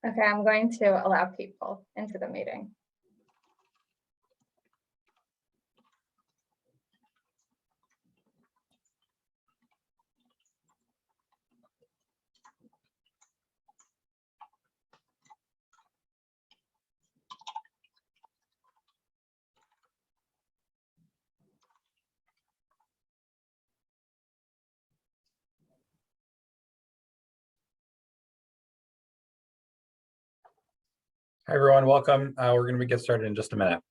Okay, I'm going to allow people into the meeting. Hi, everyone. Welcome. We're going to get started in just a minute.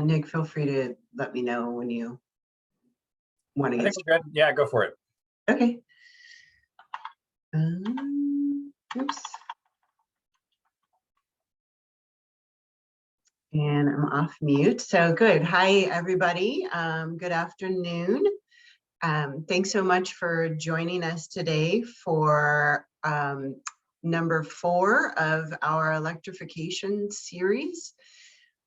Nick, feel free to let me know when you want to get started. Good. Yeah, go for it. Okay. Oops. And I'm off mute. So good. Hi, everybody. Good afternoon. Thanks so much for joining us today for number 4 of our electrification series.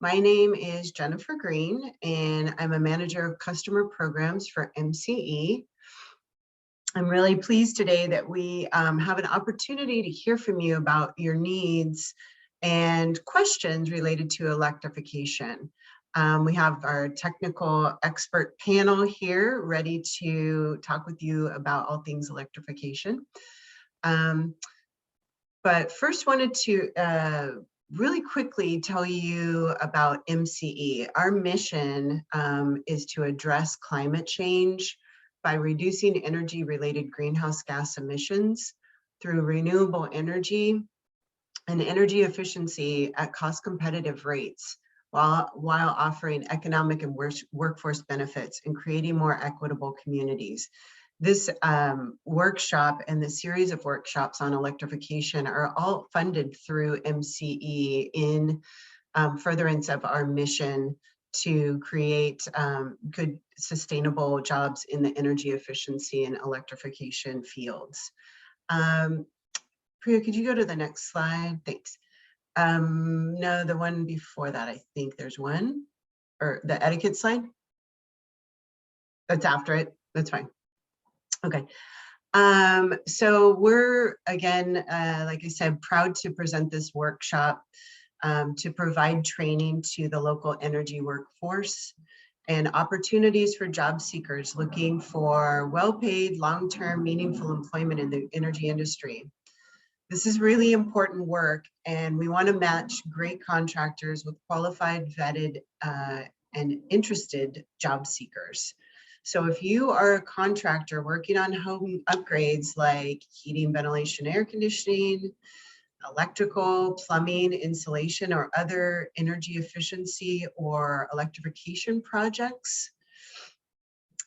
My name is Jennifer Green, and I'm a manager of customer programs for MCE. I'm really pleased today that we have an opportunity to hear from you about your needs and questions related to electrification. We have our technical expert panel here ready to talk with you about all things electrification. But first wanted to really quickly tell you about MCE. Our mission is to address climate change by reducing energy-related greenhouse gas emissions through renewable energy and energy efficiency at cost-competitive rates, while offering economic and workforce benefits and creating more equitable communities. This workshop and the series of workshops on electrification are all funded through MCE in furtherance of our mission to create good, sustainable jobs in the energy efficiency and electrification fields. Priya, could you go to the next slide? Thanks. No, the one before that, I think there's one, or the etiquette slide. That's after it. That's fine. Okay. So we're, again, like I said, proud to present this workshop to provide training to the local energy workforce and opportunities for job seekers looking for well-paid, long-term, meaningful employment in the energy industry. This is really important work, and we want to match great contractors with qualified, vetted, and interested job seekers. So if you are a contractor working on home upgrades like heating, ventilation, air conditioning, electrical, plumbing, insulation, or other energy efficiency or electrification projects,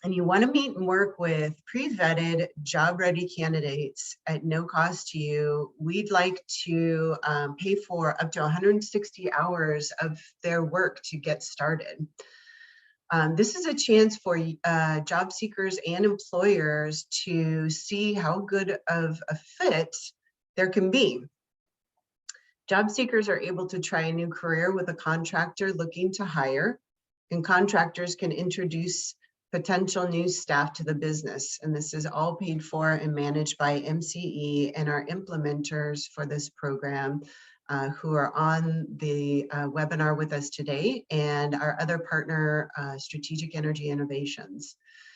and you want to meet and work with pre-vetted, job-ready candidates at no cost to you, we'd like to pay for up to 160 hours of their work to get started. This is a chance for job seekers and employers to see how good of a fit there can be. Job seekers are able to try a new career with a contractor looking to hire, and contractors can introduce potential new staff to the business. And this is all paid for and managed by MCE and our implementers for this program, who are on the webinar with us today, and our other partner, Strategic Energy Innovations.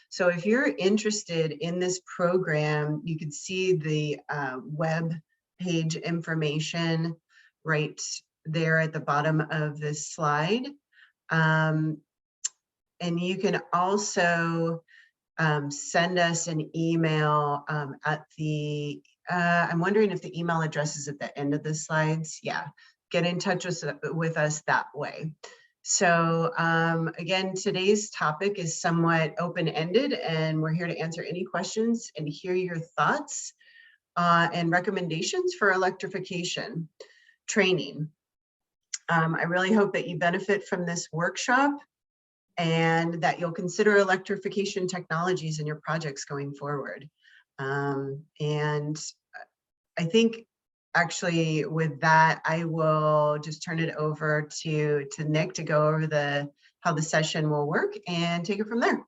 So if you're interested in this program, you can see the web page information right there at the bottom of this slide. And you can also send us an email at the, I'm wondering if the email address is at the end of the slides. Yeah, get in touch with us that way. So again, today's topic is somewhat open-ended, and we're here to answer any questions and hear your thoughts and recommendations for electrification training. I really hope that you benefit from this workshop and that you'll consider electrification technologies in your projects going forward. And I think actually with that, I will just turn it over to Nick to go over how the session will work and take it from there.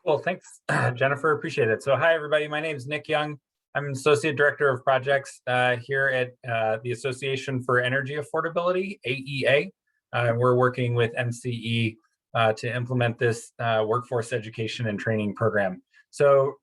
Well, thanks, Jennifer. Appreciate it. So hi, everybody. My name is Nick Young. I'm Associate Director of Projects here at the Association for Energy Affordability, AEA. We're working with MCE to implement this workforce education and training program. So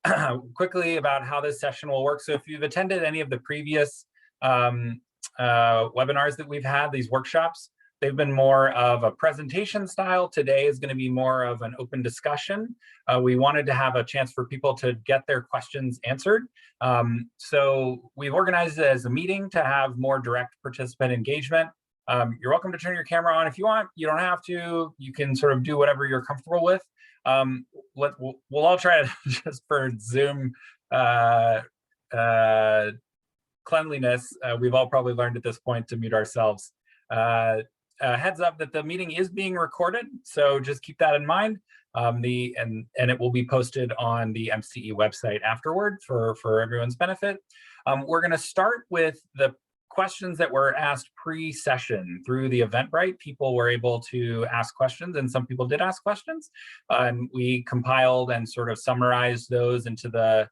quickly about how this session will work. So if you've attended any of the previous webinars that we've had, these workshops, they've been more of a presentation style. Today is going to be more of an open discussion. We wanted to have a chance for people to get their questions answered. So we've organized it as a meeting to have more direct participant engagement. You're welcome to turn your camera on if you want. You don't have to. You can sort of do whatever you're comfortable with. We'll all try to, just for Zoom cleanliness, we've all probably learned at this point to mute ourselves. Heads up that the meeting is being recorded, so just keep that in mind. And it will be posted on the MCE website afterward for everyone's benefit. We're going to start with the questions that were asked pre-session through the Eventbrite. People were able to ask questions, and some people did ask questions. We compiled and sort of summarized those into the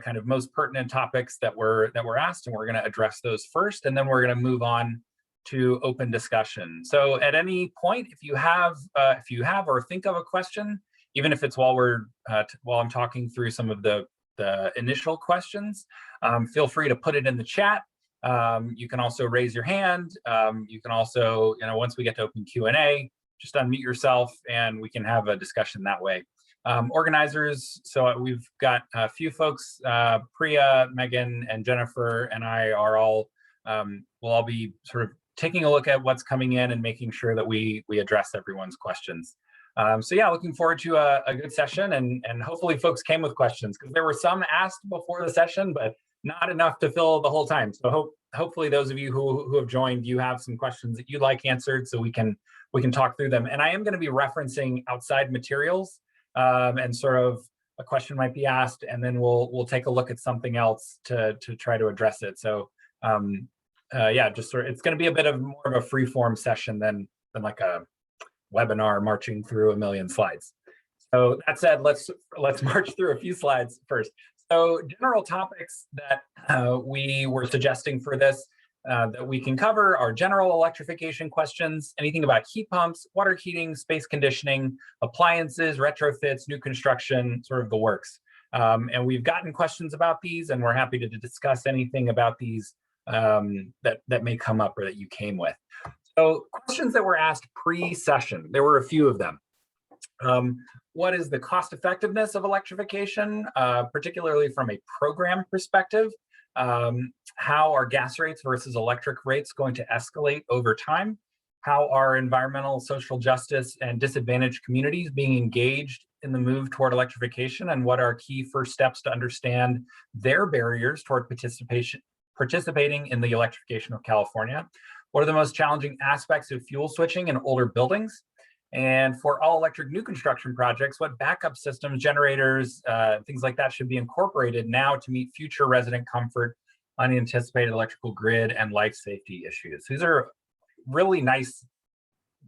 kind of most pertinent topics that were asked, and we're going to address those first, and then we're going to move on to open discussion. So at any point, if you have or think of a question, even if it's while I'm talking through some of the initial questions, feel free to put it in the chat. You can also raise your hand. You can also, once we get to open Q&A, just unmute yourself and we can have a discussion that way. Organizers, so we've got a few folks, Priya, Megan, and Jennifer, and I are all, we'll all be sort of taking a look at what's coming in and making sure that we address everyone's questions. So yeah, looking forward to a good session, and hopefully folks came with questions, because there were some asked before the session, but not enough to fill the whole time. So hopefully those of you who have joined, you have some questions that you'd like answered, so we can talk through them. And I am going to be referencing outside materials, and sort of a question might be asked, and then we'll take a look at something else to try to address it. So yeah, just sort of, it's going to be a bit of more of a free form session than like a webinar marching through a million slides. So that said, let's march through a few slides first. So general topics that we were suggesting for this that we can cover are general electrification questions, anything about heat pumps, water heating, space conditioning, appliances, retrofits, new construction, sort of the works. And we've gotten questions about these, and we're happy to discuss anything about these that may come up or that you came with. So questions that were asked pre-session, there were a few of them. What is the cost effectiveness of electrification, particularly from a program perspective? How are gas rates versus electric rates going to escalate over time? How are environmental, social justice, and disadvantaged communities being engaged in the move toward electrification? And what are key first steps to understand their barriers toward participating in the electrification of California? What are the most challenging aspects of fuel switching in older buildings? And for all electric new construction projects, what backup systems, generators, things like that should be incorporated now to meet future resident comfort unanticipated electrical grid, and life safety issues. These are really nice,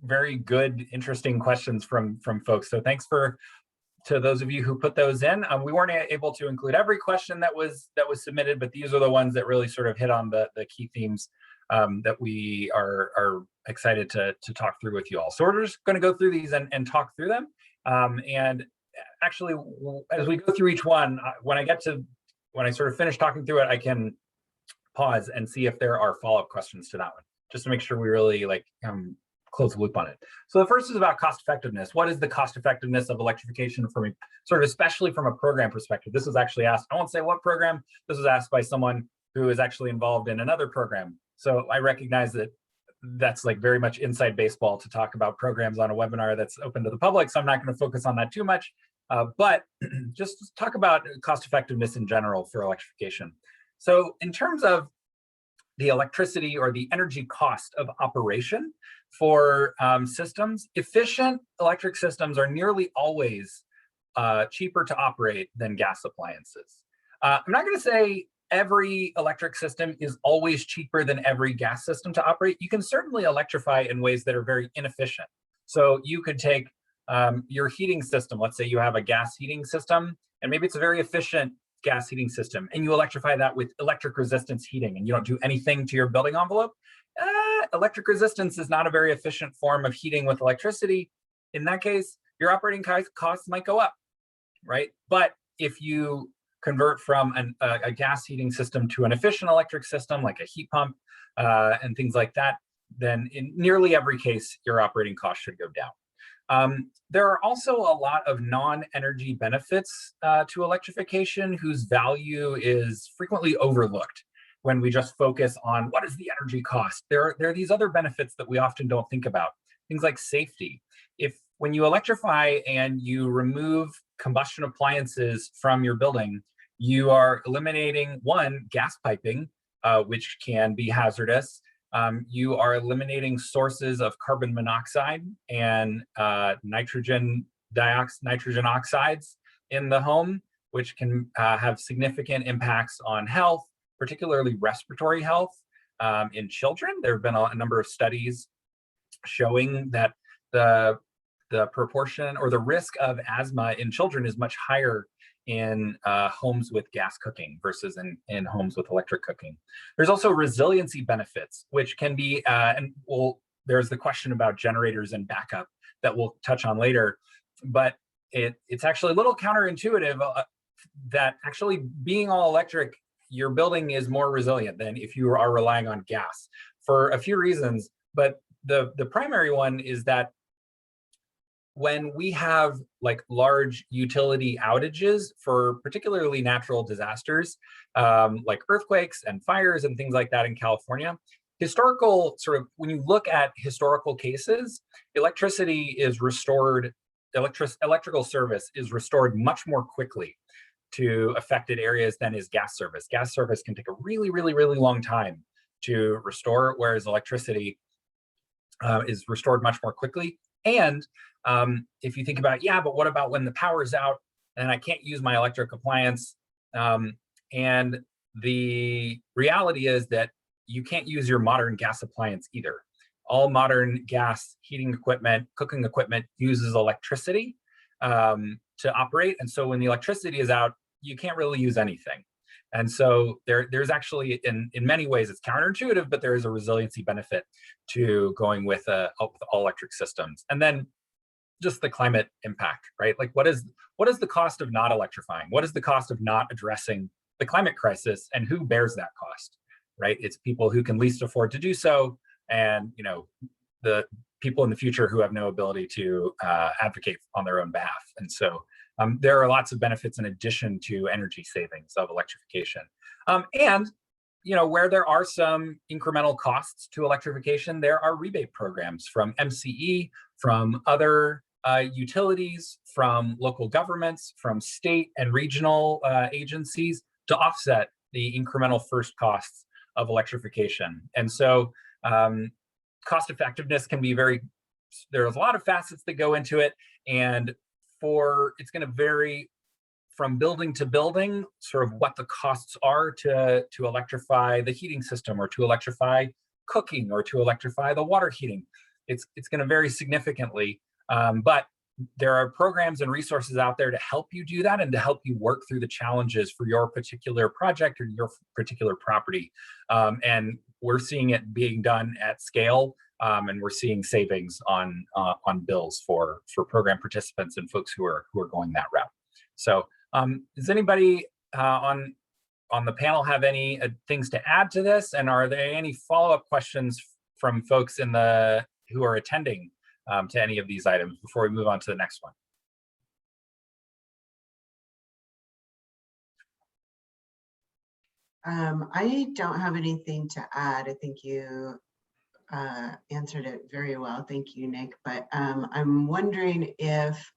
very good, interesting questions from folks. So thanks to those of you who put those in. We weren't able to include every question that was submitted, but these are the ones that really sort of hit on the key themes that we are excited to talk through with you all. So we're just going to go through these and talk through them. And actually, as we go through each one, when I sort of finish talking through it, I can pause and see if there are follow-up questions to that one, just to make sure we really close the loop on it. So the first is about cost effectiveness. What is the cost effectiveness of electrification from especially from a program perspective? This was actually asked, I won't say what program, this was asked by someone who is actually involved in another program. So I recognize that that's very much inside baseball to talk about programs on a webinar that's open to the public. So I'm not going to focus on that too much, but just talk about cost effectiveness in general for electrification. So in terms of the electricity or the energy cost of operation for systems, efficient electric systems are nearly always cheaper to operate than gas appliances. I'm not going to say every electric system is always cheaper than every gas system to operate. You can certainly electrify in ways that are very inefficient. So you could take your heating system, let's say you have a gas heating system, and maybe it's a very efficient gas heating system, and you electrify that with electric resistance heating, and you don't do anything to your building envelope. Electric resistance is not a very efficient form of heating with electricity. In that case, your operating costs might go up, right? But if you convert from a gas heating system to an efficient electric system, like a heat pump and things like that, then in nearly every case, your operating costs should go down. There are also a lot of non-energy benefits to electrification whose value is frequently overlooked when we just focus on what is the energy cost. There are these other benefits that we often don't think about, things like safety. When you electrify and you remove combustion appliances from your building, you are eliminating, one, gas piping, which can be hazardous. You are eliminating sources of carbon monoxide and nitrogen oxides in the home, which can have significant impacts on health, particularly respiratory health in children. There have been a number of studies showing that the proportion or the risk of asthma in children is much higher in homes with gas cooking versus in homes with electric cooking. There's also resiliency benefits, which can be, there's the question about generators and backup that we'll touch on later, but it's actually a little counterintuitive that actually being all electric, your building is more resilient than if you are relying on gas for a few reasons. But the primary one is that when we have large utility outages for particularly natural disasters, like earthquakes and fires and things like that in California, when you look at historical cases, electricity is restored, electrical service is restored much more quickly to affected areas than is gas service. Gas service can take a really, really, really long time to restore, whereas electricity is restored much more quickly. And if you think about, but what about when the power's out and I can't use my electric appliance? And the reality is that you can't use your modern gas appliance either. All modern gas heating equipment, cooking equipment uses electricity to operate. And so when the electricity is out, you can't really use anything. And so there's actually, in many ways, it's counterintuitive, but there is a resiliency benefit to going with all electric systems. And then just the climate impact, right? What is the cost of not electrifying? What is the cost of not addressing the climate crisis, and who bears that cost, right? It's people who can least afford to do so, and the people in the future who have no ability to advocate on their own behalf. And so there are lots of benefits in addition to energy savings of electrification. And where there are some incremental costs to electrification, there are rebate programs from MCE, from other utilities, from local governments, from state and regional agencies to offset the incremental first costs of electrification. And so cost effectiveness can be there's a lot of facets that go into it, and it's going to vary from building to building, sort of what the costs are to electrify the heating system, or to electrify cooking, or to electrify the water heating. It's going to vary significantly, but there are programs and resources out there to help you do that and to help you work through the challenges for your particular project or your particular property. And we're seeing it being done at scale, and we're seeing savings on bills for program participants and folks who are going that route. So does anybody on the panel have any things to add to this? And are there any follow-up questions from folks who are attending to any of these items before we move on to the next one? I don't have anything to add. I think you answered it very well. Thank you, Nick. But I'm wondering if,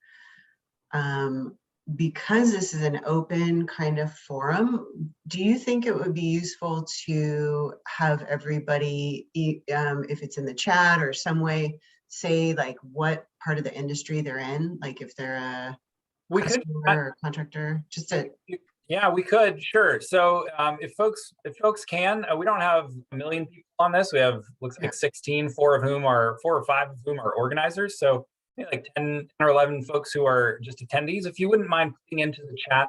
because this is an open kind of forum, do you think it would be useful to have everybody, if it's in the chat or some way, say like what part of the industry they're in, like if they're a customer or a contractor, just to. Yeah, we could, sure. So if folks can, we don't have a million people on this. We have, looks like 16, 4 or 5 of whom are organizers. So maybe like 10 or 11 folks who are just attendees. If you wouldn't mind putting into the chat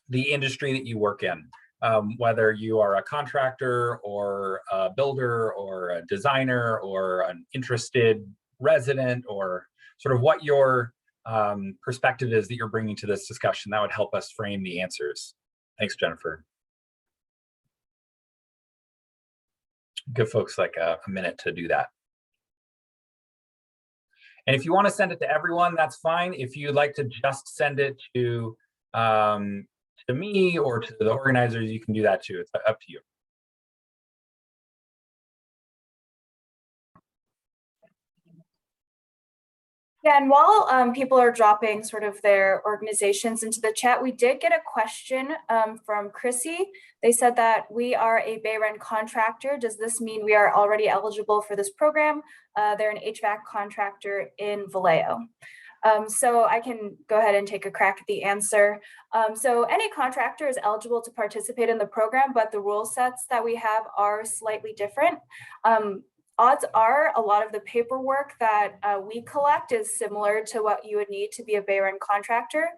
the industry that you work in, whether you are a contractor or a builder or a designer or an interested resident, or sort of what your perspective is that you're bringing to this discussion, that would help us frame the answers. Thanks, Jennifer. Give folks like a minute to do that. And if you want to send it to everyone, that's fine. If you'd like to just send it to me or to the organizers, you can do that too. It's up to you. Yeah, and while people are dropping sort of their organizations into the chat, we did get a question from Chrissy. They said that we are a Bay Run contractor. Does this mean we are already eligible for this program? They're an HVAC contractor in Vallejo. So I can go ahead and take a crack at the answer. So any contractor is eligible to participate in the program, but the rule sets that we have are slightly different. Odds are a lot of the paperwork that we collect is similar to what you would need to be a Bay Run contractor.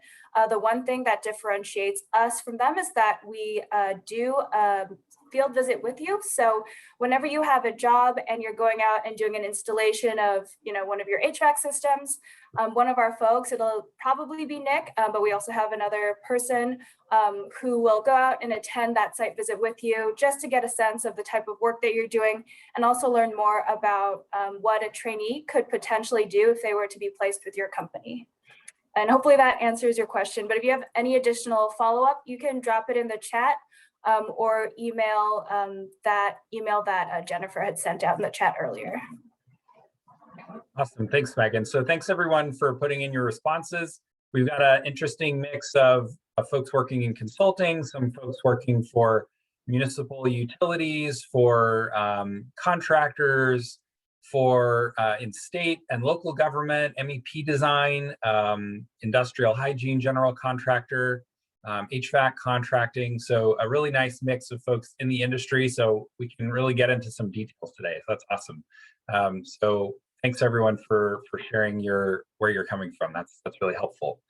The one thing that differentiates us from them is that we do a field visit with you. So whenever you have a job and you're going out and doing an installation of, one of your HVAC systems, one of our folks, it'll probably be Nick, but we also have another person who will go out and attend that site visit with you just to get a sense of the type of work that you're doing, and also learn more about what a trainee could potentially do if they were to be placed with your company. And hopefully that answers your question. But if you have any additional follow-up, you can drop it in the chat or email that email that Jennifer had sent out in the chat earlier. Awesome, thanks, Megan. So thanks everyone for putting in your responses. We've got an interesting mix of folks working in consulting, some folks working for municipal utilities, for contractors, for in state and local government, MEP design, industrial hygiene, general contractor, HVAC contracting. So a really nice mix of folks in the industry. So we can really get into some details today. So that's awesome. So thanks everyone for sharing where you're coming from. That's really helpful.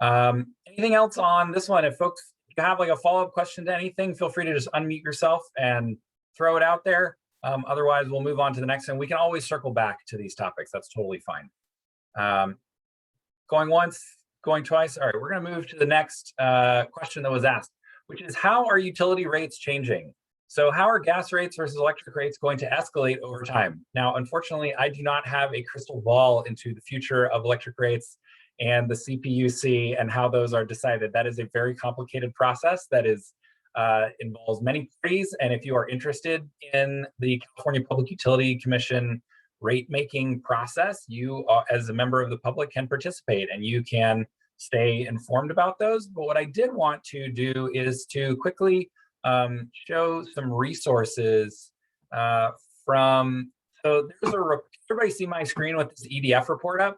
Anything else on this one? If folks have like a follow-up question to anything, feel free to just unmute yourself and throw it out there. Otherwise, we'll move on to the next one. We can always circle back to these topics. That's totally fine. Going once, going twice. All right, we're going to move to the next question that was asked, which is how are utility rates changing? So how are gas rates versus electric rates going to escalate over time? Now, unfortunately, I do not have a crystal ball into the future of electric rates and the CPUC and how those are decided. That is a very complicated process that involves many parties. And if you are interested in the California Public Utility Commission rate making process, you as a member of the public can participate and you can stay informed about those. But what I did want to do is to quickly show some resources from, so there's everybody see my screen with this EDF report up?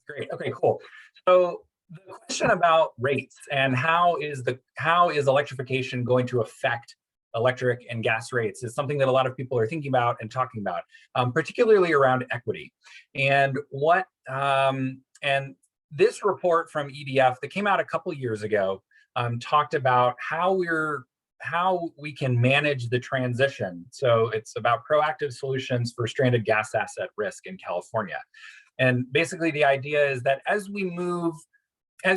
Great, okay, cool. So The question about rates and how is electrification going to affect electric and gas rates is something that a lot of people are thinking about and talking about, particularly around equity. And and this report from EDF that came out a couple years ago talked about how we can manage the transition. So it's about proactive solutions for stranded gas asset risk in California. And basically the idea is that as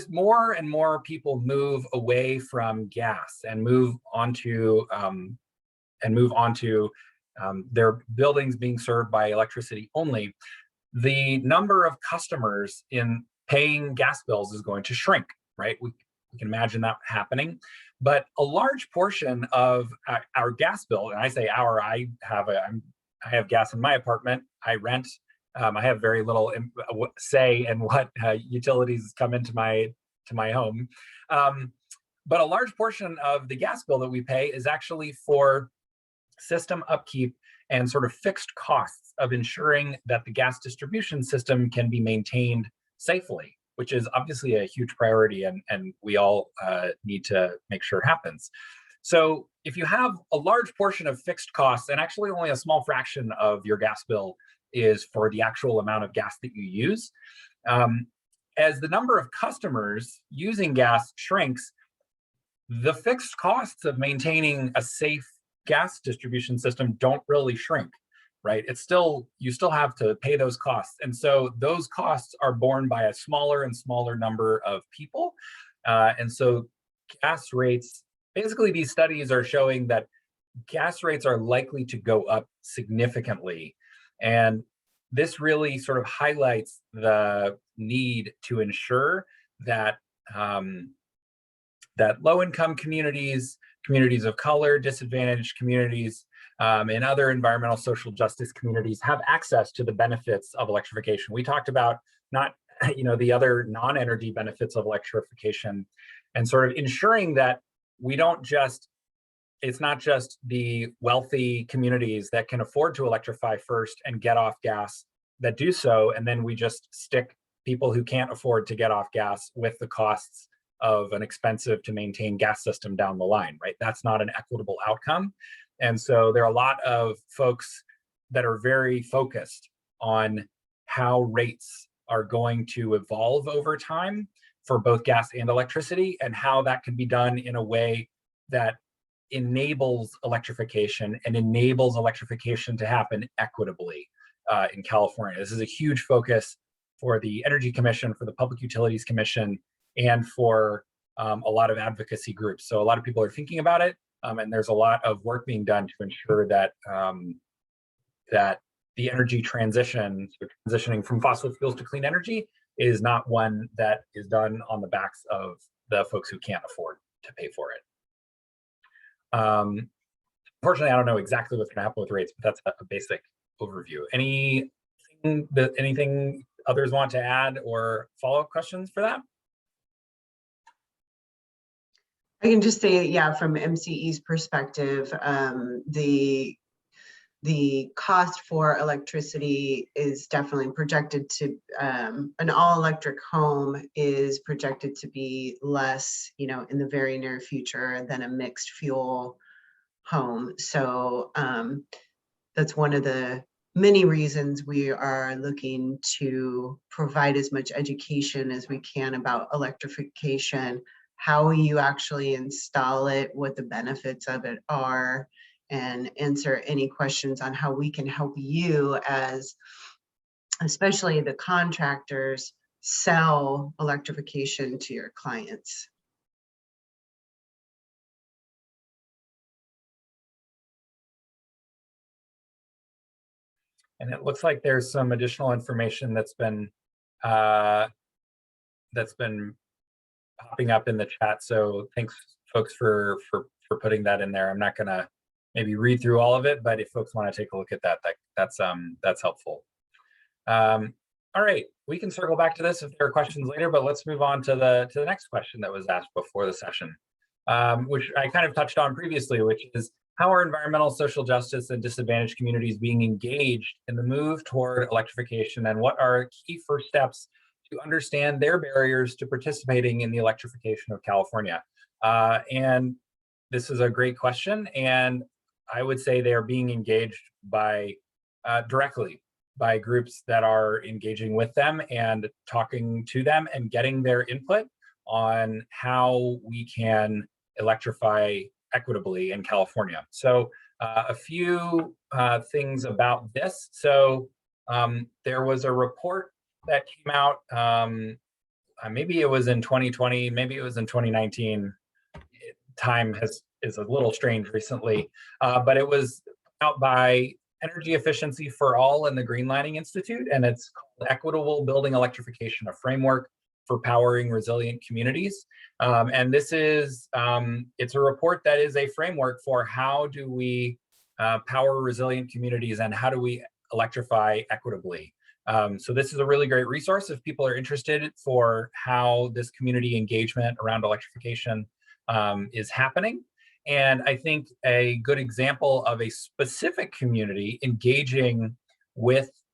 more and more people move away from gas and move onto their buildings being served by electricity only, the number of customers in paying gas bills is going to shrink, right? We can imagine that happening. But a large portion of our gas bill, and I say our, I have gas in my apartment, I rent. I have very little say in what utilities come into my home. But a large portion of the gas bill that we pay is actually for system upkeep and sort of fixed costs of ensuring that the gas distribution system can be maintained safely, which is obviously a huge priority, and we all need to make sure it happens. So if you have a large portion of fixed costs, and actually only a small fraction of your gas bill is for the actual amount of gas that you use, as the number of customers using gas shrinks, the fixed costs of maintaining a safe gas distribution system don't really shrink, right? You still have to pay those costs. And so those costs are borne by a smaller and smaller number of people. And so gas rates, basically these studies are showing that gas rates are likely to go up significantly. And this really sort of highlights the need to ensure that that low-income communities, communities of color, disadvantaged communities, and other environmental social justice communities have access to the benefits of electrification. We talked about the other non-energy benefits of electrification, and sort of ensuring that it's not just the wealthy communities that can afford to electrify first and get off gas that do so, and then we just stick people who can't afford to get off gas with the costs of an expensive to maintain gas system down the line, right? That's not an equitable outcome. And so there are a lot of folks that are very focused on how rates are going to evolve over time for both gas and electricity, and how that can be done in a way that enables electrification and enables electrification to happen equitably in California. This is a huge focus for the Energy Commission, for the Public Utilities Commission, and for a lot of advocacy groups. So a lot of people are thinking about it, and there's a lot of work being done to ensure that that the energy transition, so transitioning from fossil fuels to clean energy, is not one that is done on the backs of the folks who can't afford to pay for it. Unfortunately, I don't know exactly what's going to happen with rates, but that's a basic overview. Anything others want to add or follow-up questions for that? I can just say, yeah, from MCE's perspective, the cost for electricity is definitely projected to, an all-electric home is projected to be less, in the very near future than a mixed fuel home. So that's one of the many reasons we are looking to provide as much education as we can about electrification, how you actually install it, what the benefits of it are, and answer any questions on how we can help you, as especially the contractors, sell electrification to your clients. And it looks like there's some additional information that's been popping up in the chat. So thanks, folks, for putting that in there. I'm not gonna maybe read through all of it, but if folks want to take a look at that, that's helpful. All right, we can circle back to this if there are questions later, but let's move on to the next question that was asked before the session, which I kind of touched on previously, which is, how are environmental, social justice, and disadvantaged communities being engaged in the move toward electrification, and what are key first steps to understand their barriers to participating in the electrification of California. And this is a great question, and I would say they are being engaged by directly by groups that are engaging with them and talking to them and getting their input on how we can electrify equitably in California. So a few things about this. So there was a report that came out, maybe it was in 2020, maybe it was in 2019. Time is a little strange recently, but it was out by Energy Efficiency for All and the Greenlining Institute, and it's called Equitable Building Electrification, a Framework for Powering Resilient Communities. And this is, it's a report that is a framework for how do we power resilient communities and how do we electrify equitably. So this is a really great resource if people are interested for how this community engagement around electrification is happening. And I think a good example of a specific community engaging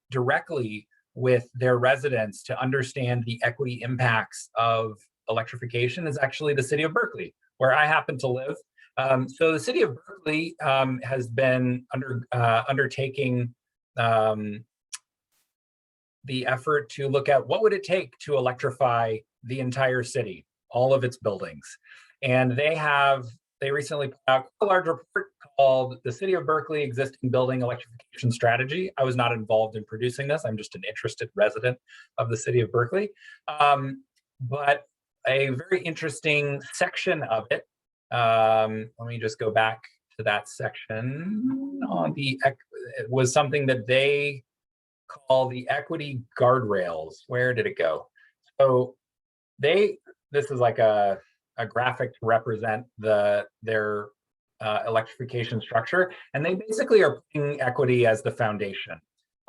directly with their residents to understand the equity impacts of electrification is actually the city of Berkeley, where I happen to live. So the city of Berkeley has been undertaking the effort to look at what would it take to electrify the entire city, all of its buildings. And they recently put out a large report called the City of Berkeley Existing Building Electrification Strategy. I was not involved in producing this. I'm just an interested resident of the City of Berkeley. But a very interesting section of it, let me just go back to that section. It was something that they call the equity guardrails. Where did it go? So this is like a graphic to represent their electrification structure. And they basically are putting equity as the foundation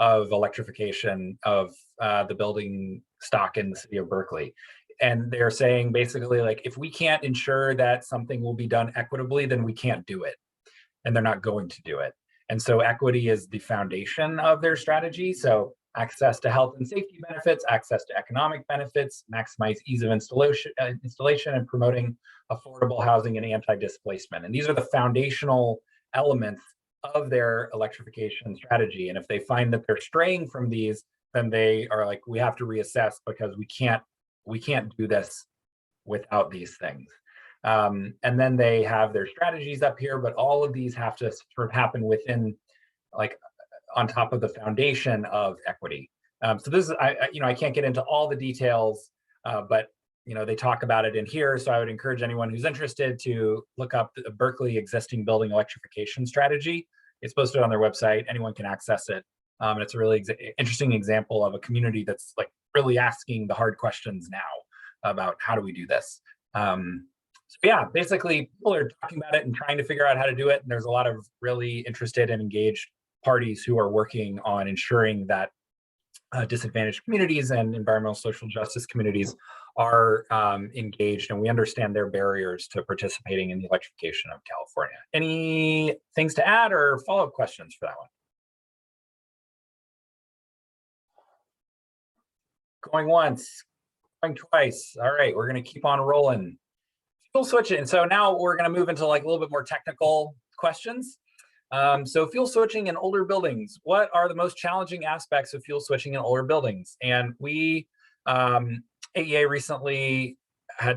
of electrification of the building stock in the city of Berkeley. And they're saying basically, like, if we can't ensure that something will be done equitably, then we can't do it. And they're not going to do it. And so equity is the foundation of their strategy. So access to health and safety benefits, access to economic benefits, maximize ease of installation and promoting affordable housing and anti-displacement. And these are the foundational elements of their electrification strategy. And if they find that they're straying from these, then they are like, we have to reassess because we can't do this without these things. And then they have their strategies up here, but all of these have to sort of happen within, like, on top of the foundation of equity. So this is, I can't get into all the details, but they talk about it in here. So I would encourage anyone who's interested to look up the Berkeley Existing Building Electrification Strategy. It's posted on their website. Anyone can access it. And it's a really interesting example of a community that's like really asking the hard questions now about how do we do this. So yeah, basically people are talking about it and trying to figure out how to do it. And there's a lot of really interested and engaged parties who are working on ensuring that disadvantaged communities and environmental social justice communities are engaged, and we understand their barriers to participating in the electrification of California. Any things to add or follow-up questions for that one? Going once, going twice. All right, we're going to keep on rolling. Fuel switching. So now we're going to move into like a little bit more technical questions. So fuel switching in older buildings. What are the most challenging aspects of fuel switching in older buildings? And we, AEA recently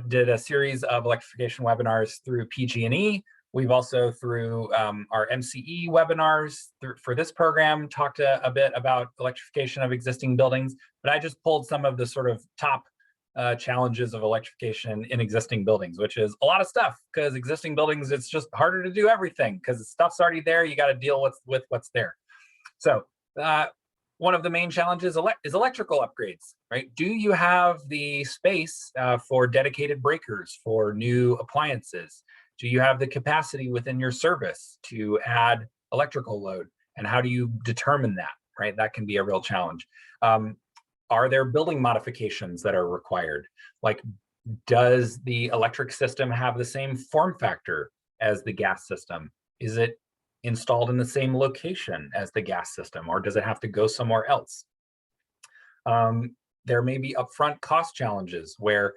did a series of electrification webinars through PG&E. We've also, through our MCE webinars for this program, talked a bit about electrification of existing buildings, but I just pulled some of the sort of top challenges of electrification in existing buildings, which is a lot of stuff, because existing buildings, it's just harder to do everything because the stuff's already there. You got to deal with what's there. So one of the main challenges is electrical upgrades, right? Do you have the space for dedicated breakers for new appliances? Do you have the capacity within your service to add electrical load? And how do you determine that, right? That can be a real challenge. Are there building modifications that are required? Like, does the electric system have the same form factor as the gas system? Is it installed in the same location as the gas system, or does it have to go somewhere else? There may be upfront cost challenges where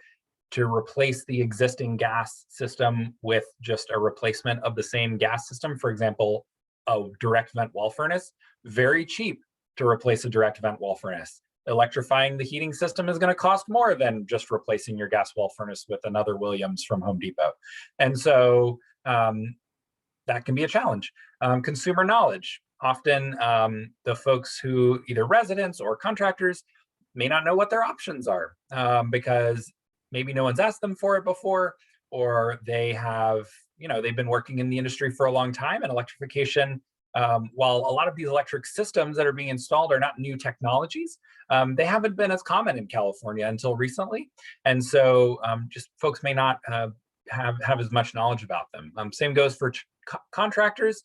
to replace the existing gas system with just a replacement of the same gas system, for example, a direct vent wall furnace, very cheap to replace a direct vent wall furnace. Electrifying the heating system is going to cost more than just replacing your gas wall furnace with another Williams from Home Depot. And so that can be a challenge. Consumer knowledge. Often the folks who, either residents or contractors, may not know what their options are because maybe no one's asked them for it before, or they have, they've been working in the industry for a long time, and electrification, while a lot of these electric systems that are being installed are not new technologies, they haven't been as common in California until recently. And so just folks may not have as much knowledge about them. Same goes for contractors.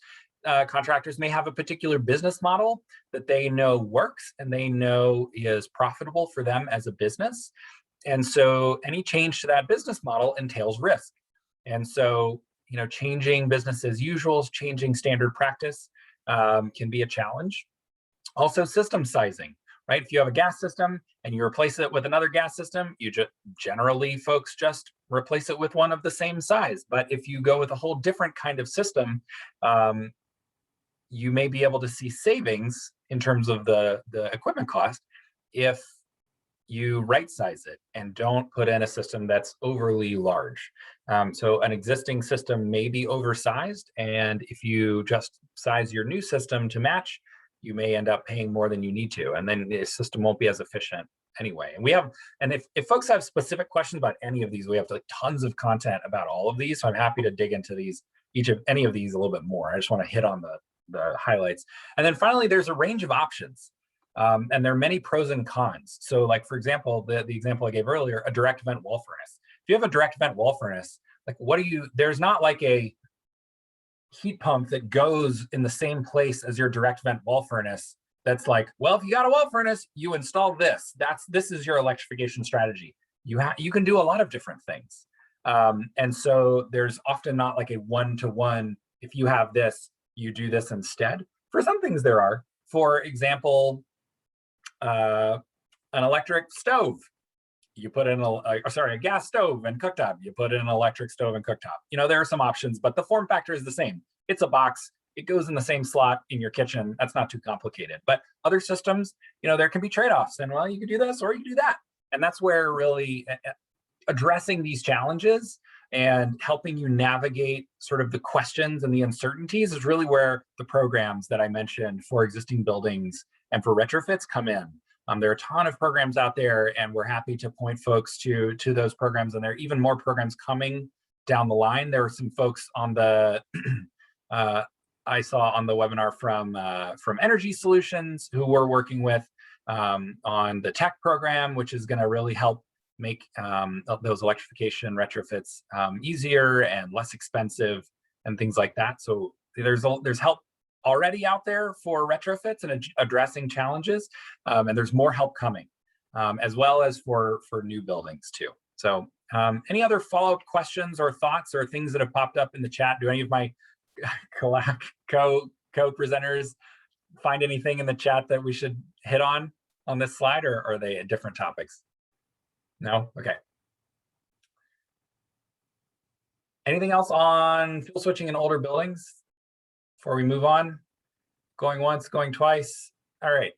Contractors may have a particular business model that they know works and they know is profitable for them as a business. And so any change to that business model entails risk. And so, changing business as usual, changing standard practice can be a challenge. Also, system sizing, right? If you have a gas system and you replace it with another gas system, you just generally folks just replace it with one of the same size. But if you go with a whole different kind of system, you may be able to see savings in terms of the equipment cost if you right size it and don't put in a system that's overly large. So an existing system may be oversized, and if you just size your new system to match, you may end up paying more than you need to, and then the system won't be as efficient anyway. And if folks have specific questions about any of these, we have tons of content about all of these, so I'm happy to dig into any of these a little bit more. I just want to hit on the highlights. And then finally, there's a range of options. And there are many pros and cons. So like, for example, the example I gave earlier, a direct vent wall furnace. If you have a direct vent wall furnace, there's not like a heat pump that goes in the same place as your direct vent wall furnace. That's like, well, if you got a wall furnace, you install this. This is your electrification strategy. You can do a lot of different things. And so there's often not like a one-to-one, if you have this, you do this instead. For some things there are. For example, an electric stove, you put in a gas stove and cooktop, you put in an electric stove and cooktop. There are some options, but the form factor is the same. It's a box, it goes in the same slot in your kitchen. That's not too complicated. But other systems, there can be trade-offs, and well, you could do this or you can do that. And that's where really addressing these challenges and helping you navigate sort of the questions and the uncertainties is really where the programs that I mentioned for existing buildings and for retrofits come in. There are a ton of programs out there, and we're happy to point folks to those programs, and there are even more programs coming down the line. There are some folks on the I saw on the webinar from Energy Solutions who we're working with on the tech program, which is going to really help make those electrification retrofits easier and less expensive and things like that. So there's help already out there for retrofits and addressing challenges, and there's more help coming, as well as for new buildings too. So any other follow-up questions or thoughts or things that have popped up in the chat? Do any of my co-presenters find anything in the chat that we should hit on this slide, or are they different topics? No? Okay. Anything else on fuel switching in older buildings before we move on? Going once, going twice. All right.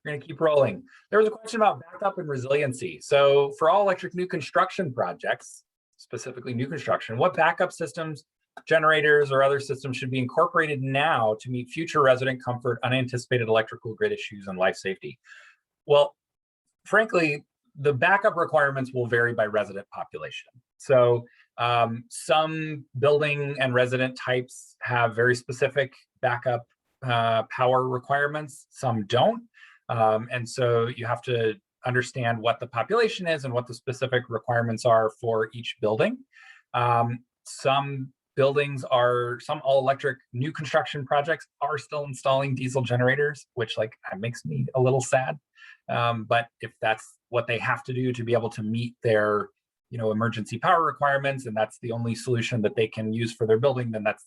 We're going to keep rolling. There was a question about backup and resiliency. So for all electric new construction projects, specifically new construction, what backup systems, generators, or other systems should be incorporated now to meet future resident comfort, unanticipated electrical grid issues, and life safety? Well, frankly, the backup requirements will vary by resident population. So some building and resident types have very specific backup power requirements, some don't. And so you have to understand what the population is and what the specific requirements are for each building. Some all electric new construction projects are still installing diesel generators, which makes me a little sad. But if that's what they have to do to be able to meet their emergency power requirements, and that's the only solution that they can use for their building, then that's,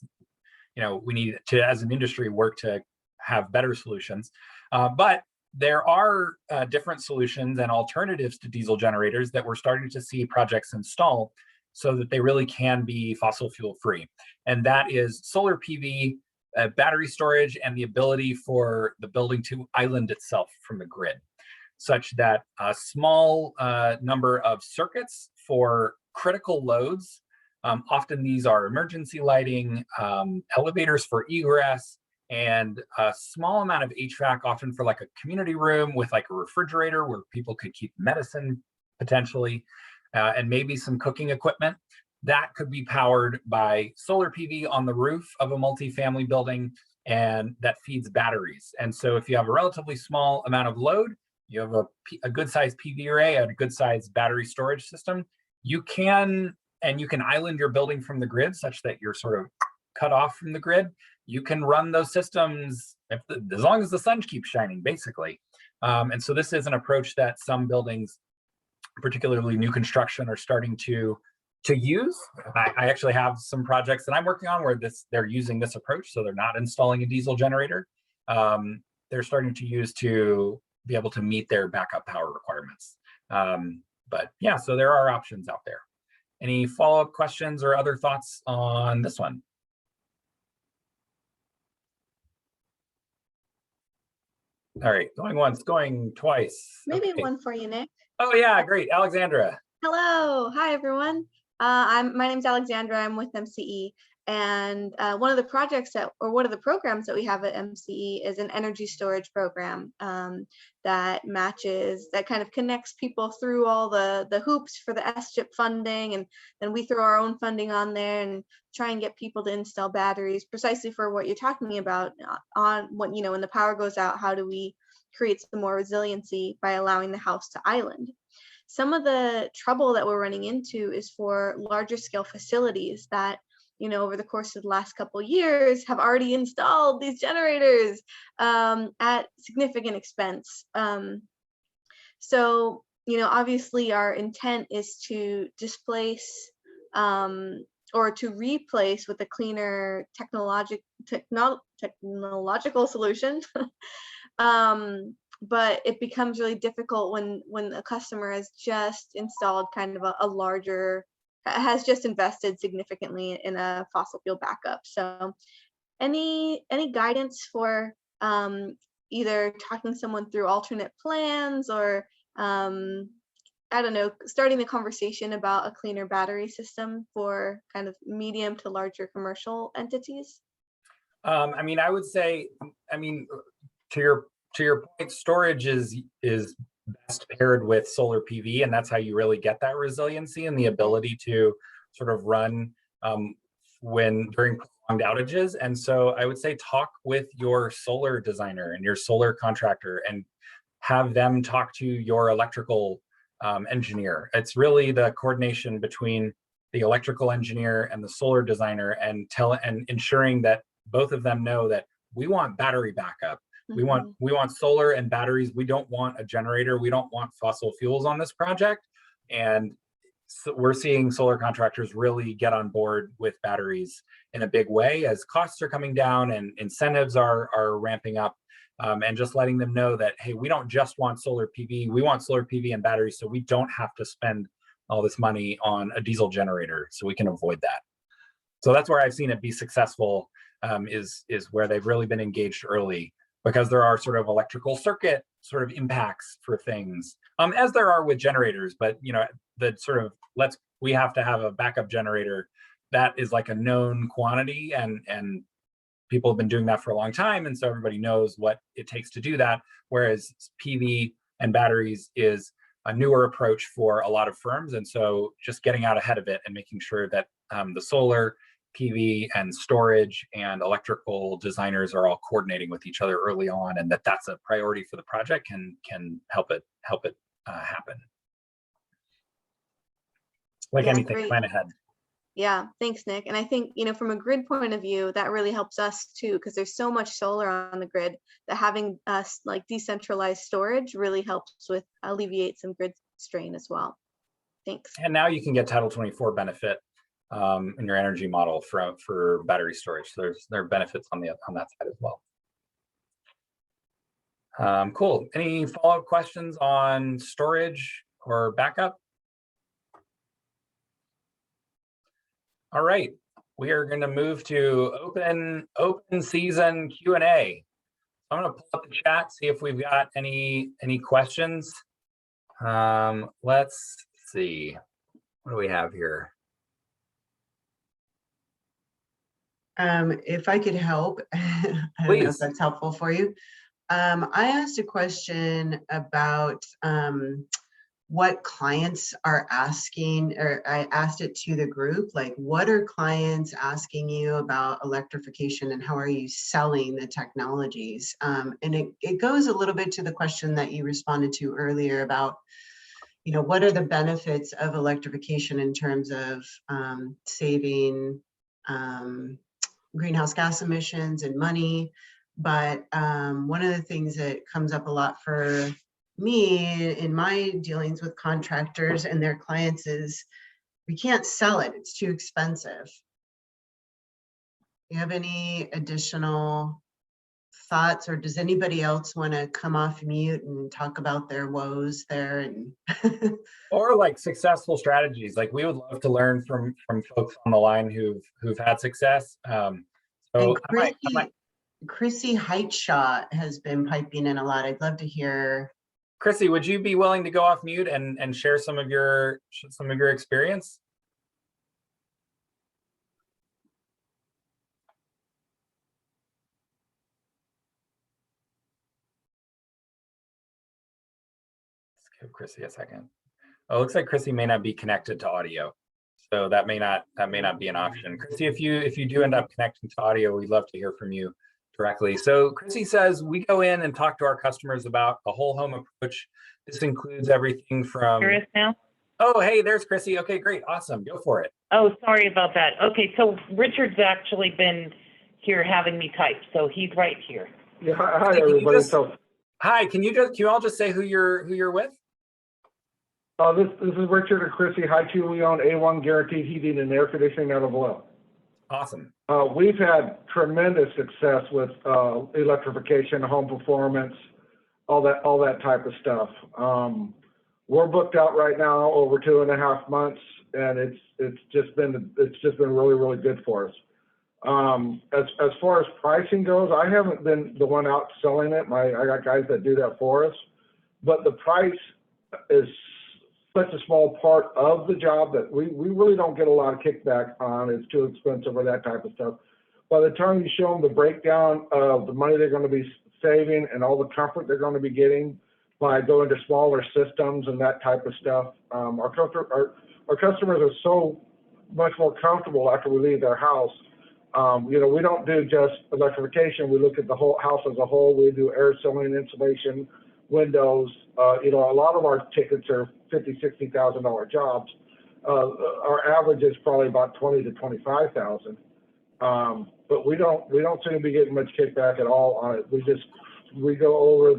we need to, as an industry, work to have better solutions. But there are different solutions and alternatives to diesel generators that we're starting to see projects install so that they really can be fossil fuel free. And that is solar PV, battery storage, and the ability for the building to island itself from the grid, such that a small number of circuits for critical loads, often these are emergency lighting, elevators for egress, and a small amount of HVAC, often for like a community room with like a refrigerator where people could keep medicine potentially, and maybe some cooking equipment. That could be powered by solar PV on the roof of a multifamily building, and that feeds batteries. And so if you have a relatively small amount of load, you have a good sized PV array and a good sized battery storage system, you can island your building from the grid such that you're sort of cut off from the grid. You can run those systems as long as the sun keeps shining, basically. And so this is an approach that some buildings, particularly new construction, are starting to use. I actually have some projects that I'm working on where they're using this approach, so they're not installing a diesel generator. They're starting to use to be able to meet their backup power requirements. But yeah, so there are options out there. Any follow-up questions or other thoughts on this one? All right, going once, going twice. Maybe Okay. one for you, Nick. Oh yeah, great, Alexandra. Hello, hi everyone. My name's Alexandra. I'm with MCE, and one of the projects one of the programs that we have at MCE is an energy storage program that kind of connects people through all the hoops for the SCHIP funding, and then we throw our own funding on there and try and get people to install batteries precisely for what you're talking about on when the power goes out. How do we create some more resiliency by allowing the house to island? Some of the trouble that we're running into is for larger scale facilities that, over the course of the last couple of years have already installed these generators at significant expense. So, obviously our intent is to displace or to replace with a cleaner technological solution. But it becomes really difficult when a customer has just installed kind of a larger, has just invested significantly in a fossil fuel backup. So any guidance for either talking someone through alternate plans or I don't know, starting the conversation about a cleaner battery system for kind of medium to larger commercial entities? I mean, I would say, to your point, storage is best paired with solar PV, and that's how you really get that resiliency and the ability to sort of run during prolonged outages. And so I would say talk with your solar designer and your solar contractor and have them talk to your electrical engineer. It's really the coordination between the electrical engineer and the solar designer, and ensuring that both of them know that we want battery backup. We want solar and batteries. We don't want a generator. We don't want fossil fuels on this project. And so we're seeing solar contractors really get on board with batteries in a big way as costs are coming down and incentives are ramping up, and just letting them know that, hey, we don't just want solar PV. We want solar PV and batteries, so we don't have to spend all this money on a diesel generator, so we can avoid that. So that's where I've seen it be successful, is where they've really been engaged early, because there are sort of electrical circuit sort of impacts for things, as there are with generators. But the sort of we have to have a backup generator. That is like a known quantity, and people have been doing that for a long time, and so everybody knows what it takes to do that. Whereas PV and batteries is a newer approach for a lot of firms, and so just getting out ahead of it and making sure that the solar, PV, and storage and electrical designers are all coordinating with each other early on, and that's a priority for the project can help it happen. Like anything, great. plan ahead. Yeah, thanks, Nick. And I think, from a grid point of view, that really helps us too, because there's so much solar on the grid that having like decentralized storage really helps with alleviate some grid strain as well. Thanks. And now you can get Title 24 benefit in your energy model for battery storage. So there are benefits on that side as well. Cool. Any follow-up questions on storage or backup? All right, we are going to move to open season Q&A. I'm going to pull up the chat, see if we've got any questions. Let's see. What do we have here? If I could help, I don't know if that's helpful for you. I asked a question about what clients are asking, or I asked it to the group, like, what are clients asking you about electrification and how are you selling the technologies? And it goes a little bit to the question that you responded to earlier about, you know, what are the benefits of electrification in terms of saving greenhouse gas emissions and money. But one of the things that comes up a lot for me in my dealings with contractors and their clients is we can't sell it, it's too expensive. Do you have any additional thoughts, or does anybody else want to come off mute and talk about their woes there? And or like successful strategies. Like, we would love to learn from folks on the line who've had success. So Chrissy Heightshaw has been piping in a lot. I'd love to hear. Chrissy, would you be willing to go off mute and share some of your experience? Let's give Chrissy a second. Oh, it looks like Chrissy may not be connected to audio, so that may not be an option. Chrissy, if you do end up connecting to audio, we'd love to hear from you directly. So Chrissy says, we go in and talk to our customers about a whole home approach. This includes everything from. There is now? Oh, hey, there's Chrissy. Okay, great, awesome, go for it. Oh, sorry about that. Okay, so Richard's actually been here having me type, so he's right here. Yeah, hi everybody. Hi, can you all just say who you're with? This is Richard and Chrissy. Hi to you. We own A1 Guaranteed Heating and Air Conditioning out of Vallejo. Awesome. We've had tremendous success with electrification, home performance, all that type of stuff. We're booked out right now over 2.5 months, and it's just been really, really good for us. As far as pricing goes, I haven't been the one out selling it. I got guys that do that for us, but the price is such a small part of the job that we really don't get a lot of kickback on. It's too expensive or that type of stuff. By the time you show them the breakdown of the money they're going to be saving and all the comfort they're going to be getting by going to smaller systems and that type of stuff, our customers are so much more comfortable after we leave their house. You know, we don't do just electrification. We look at the whole house as a whole. We do air sealing, insulation, windows. You know, a lot of our tickets are $50,000, $60,000 jobs. Our average is probably about $20,000 to $25,000. But we don't seem to be getting much kickback at all on it. We go over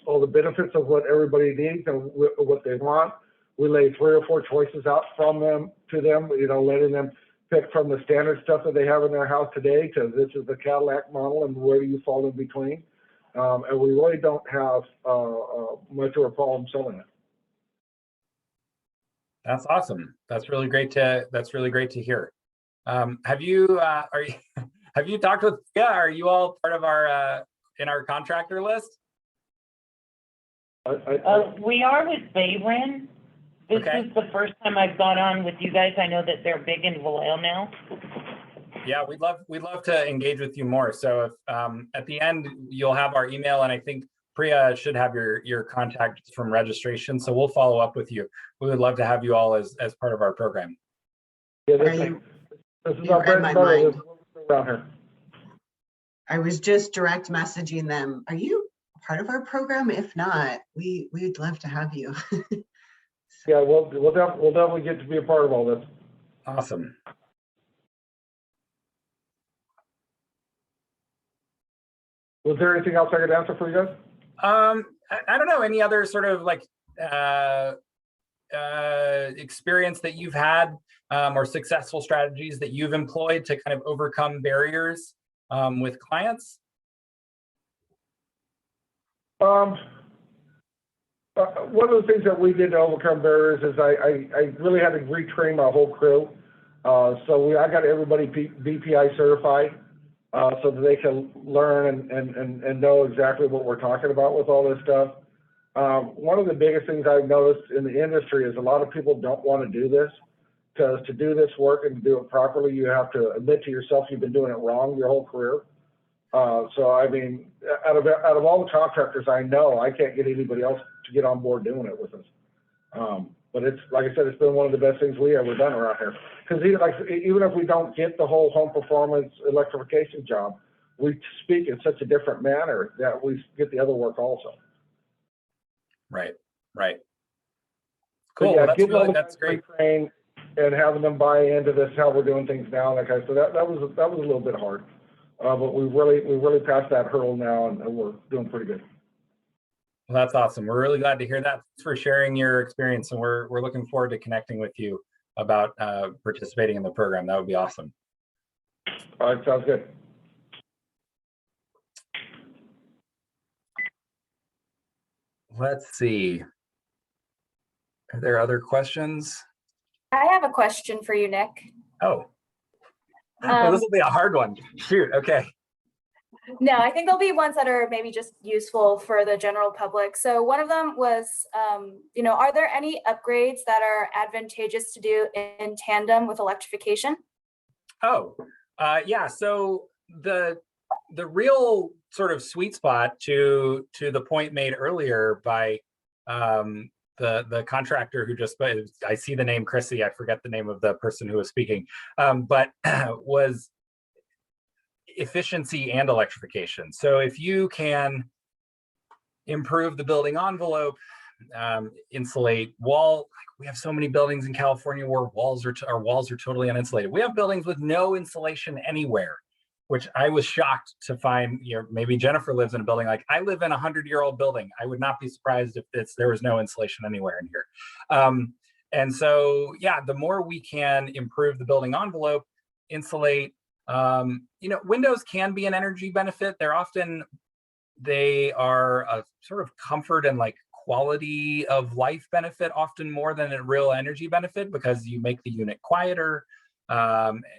all the benefits of what everybody needs and what they want. We lay 3 or 4 choices out to them, you know, letting them pick from the standard stuff that they have in their house today to this is the Cadillac model and where do you fall in between. And we really don't have much of a problem selling it. That's awesome. That's really great to hear. Have you have you talked with? Yeah, are you all part of our in our contractor list? We are with Bayren. This is the first time I've gone on with you guys. I know that they're big in Vallejo now. Yeah, we'd love to engage with you more. So if at the end you'll have our email, and I think Priya should have your contact from registration. So we'll follow up with you. We would love to have you all as part of our program. Yeah, this is our bread and butter around here. I was just direct messaging them. Are you part of our program? If not, we'd love to have you. Yeah, we'll definitely get to be a part of all this. Awesome. Was there anything else I could answer for you guys? I don't know, any other sort of like experience that you've had or successful strategies that you've employed to kind of overcome barriers with clients? One of the things that we did to overcome barriers is I really had to retrain my whole crew. So I got everybody BPI certified so that they can learn and know exactly what we're talking about with all this stuff. One of the biggest things I've noticed in the industry is a lot of people don't want to do this, because to do this work and to do it properly, you have to admit to yourself you've been doing it wrong your whole career. So I mean, out of all the contractors I know, I can't get anybody else to get on board doing it with us. But it's, like I said, it's been one of the best things we ever done around here. Because even if we don't get the whole home performance electrification job, we speak in such a different manner that we get the other work also. Right, right. Cool. Yeah, Well, that's great. Train and having them buy into this, how we're doing things now, that kind of stuff. That was a little bit hard, but we really passed that hurdle now, and we're doing pretty good. Well, that's awesome. We're really glad to hear that. Thanks for sharing your experience, and we're looking forward to connecting with you about participating in the program. That would be awesome. All right, sounds good. Let's see. Are there other questions? I have a question for you, Nick. Oh, well, this will be a hard one. Shoot. Okay. No, I think there'll be ones that are maybe just useful for the general public. So one of them was, are there any upgrades that are advantageous to do in tandem with electrification? Oh, yeah. So the real sort of sweet spot to the point made earlier by the contractor who just, I see the name Chrissy, I forget the name of the person who was speaking, but was efficiency and electrification. So if you can improve the building envelope, insulate we have so many buildings in California where our walls are totally uninsulated. We have buildings with no insulation anywhere, which I was shocked to find. Maybe Jennifer lives in a building. Like, I live in a 100-year-old building. I would not be surprised if there was no insulation anywhere in here. And so, yeah, the more we can improve the building envelope, insulate, windows can be an energy benefit. They are a sort of comfort and like quality of life benefit, often more than a real energy benefit, because you make the unit quieter,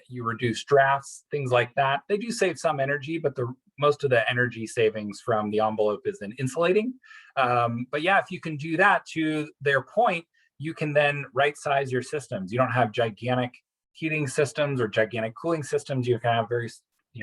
you reduce drafts, things like that. They do save some energy, but most of the energy savings from the envelope is in insulating. But yeah, if you can do that, to their point, you can then right size your systems. You don't have gigantic heating systems or gigantic cooling systems. You can have very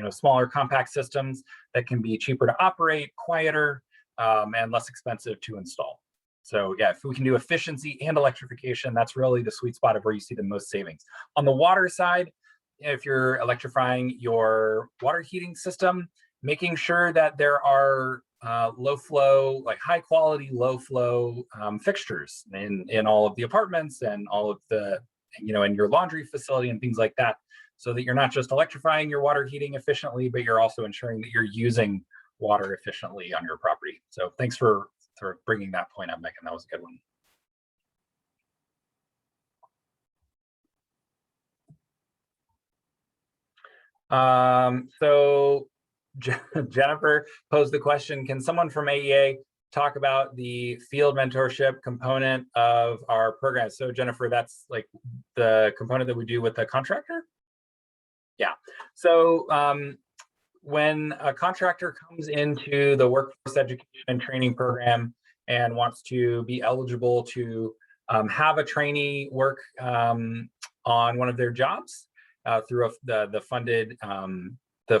smaller compact systems that can be cheaper to operate, quieter, and less expensive to install. So yeah, if we can do efficiency and electrification, that's really the sweet spot of where you see the most savings. On the water side, if you're electrifying your water heating system, making sure that there are low flow, like high quality, low flow fixtures in all of the apartments and all of the, in your laundry facility and things like that, so that you're not just electrifying your water heating efficiently, but you're also ensuring that you're using water efficiently on your property. So thanks for bringing that point up, Megan. That was a good one. So Jennifer posed the question, can someone from AEA talk about the field mentorship component of our program? So Jennifer, that's like the component that we do with the contractor? Yeah. So when a contractor comes into the workforce education and training program and wants to be eligible to have a trainee work on one of their jobs through the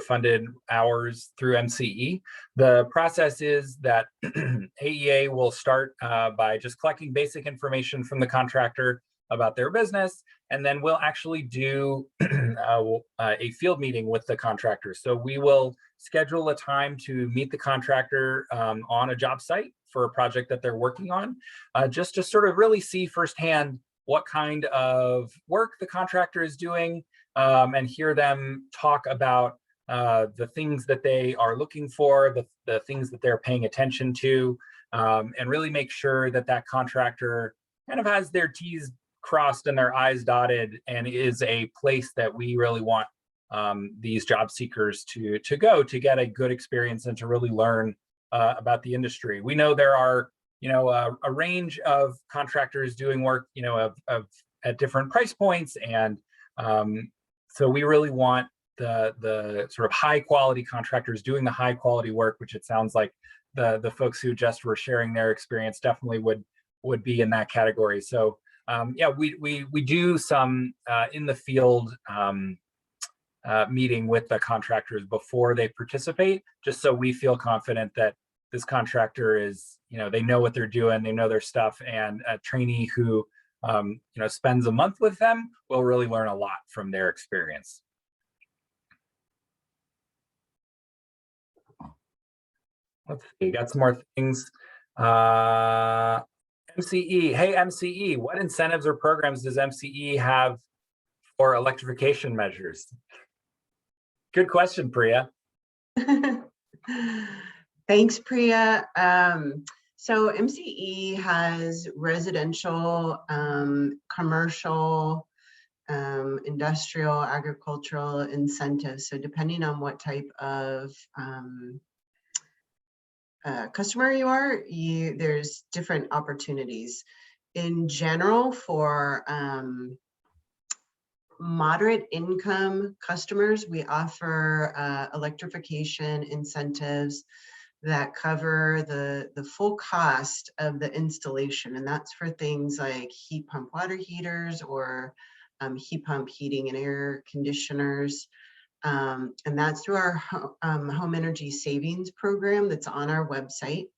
funded hours through MCE, the process is that AEA will start by just collecting basic information from the contractor about their business, and then we'll actually do a field meeting with the contractor. So we will schedule a time to meet the contractor on a job site for a project that they're working on, just to sort of really see firsthand what kind of work the contractor is doing, and hear them talk about the things that they are looking for, the things that they're paying attention to, and really make sure that that contractor kind of has their T's crossed and their I's dotted, and is a place that we really want these job seekers to go to get a good experience and to really learn about the industry. We know there are, a range of contractors doing work, at different price points, and so we really want the sort of high quality contractors doing the high quality work, which it sounds like the folks who just were sharing their experience definitely would be in that category. So yeah, we do some in the field meeting with the contractors before they participate, just so we feel confident that this contractor is, they know what they're doing, they know their stuff, and a trainee who spends a month with them will really learn a lot from their experience. Let's see, got some more things. MCE, hey MCE, what incentives or programs does MCE have for electrification measures? Good question, Priya. Thanks, Priya. So MCE has residential, commercial, industrial, agricultural incentives. So depending on what type of customer you are, there's different opportunities. In general, for moderate income customers, we offer electrification incentives that cover the full cost of the installation. And that's for things like heat pump water heaters or heat pump heating and air conditioners. And that's through our home energy savings program that's on our website.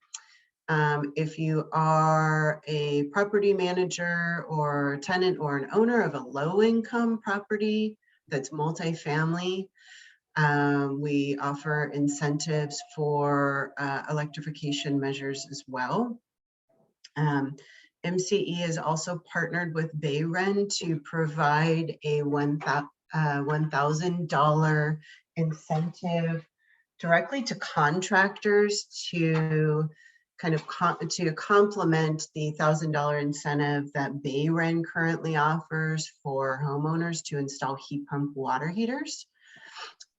If you are a property manager or tenant or an owner of a low income property that's multifamily, we offer incentives for electrification measures as well. MCE is also partnered with BayREN to provide a $1,000 incentive directly to contractors to kind of to complement the $1,000 incentive that BayREN currently offers for homeowners to install heat pump water heaters.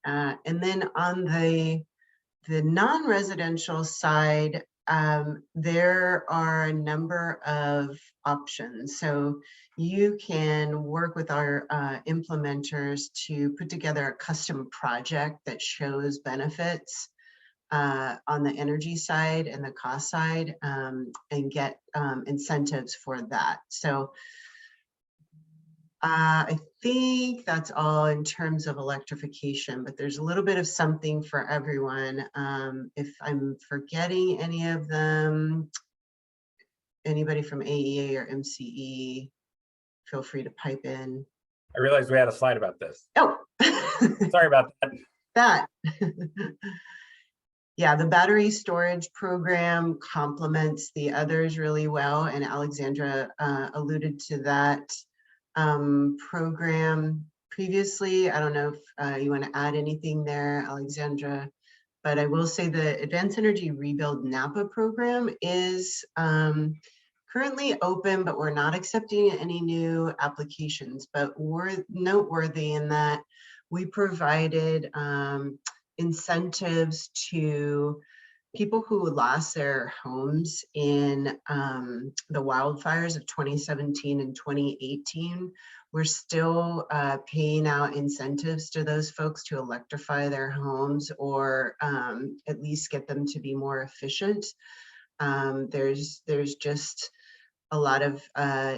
And then on the non-residential side, there are a number of options. So you can work with our implementers to put together a custom project that shows benefits on the energy side and the cost side, and get incentives for that. So I think that's all in terms of electrification, but there's a little bit of something for everyone. If I'm forgetting any of them, anybody from AEA or MCE, feel free to pipe in. I realized we had a slide about this. Oh, sorry about that. Yeah, the battery storage program complements the others really well, and Alexandra alluded to that program previously. I don't know if you want to add anything there, Alexandra, but I will say the Advanced Energy Rebuild NAPA program is currently open, but we're not accepting any new applications. But we're noteworthy in that we provided incentives to people who lost their homes in the wildfires of 2017 and 2018. We're still paying out incentives to those folks to electrify their homes, or at least get them to be more efficient. There's just a lot of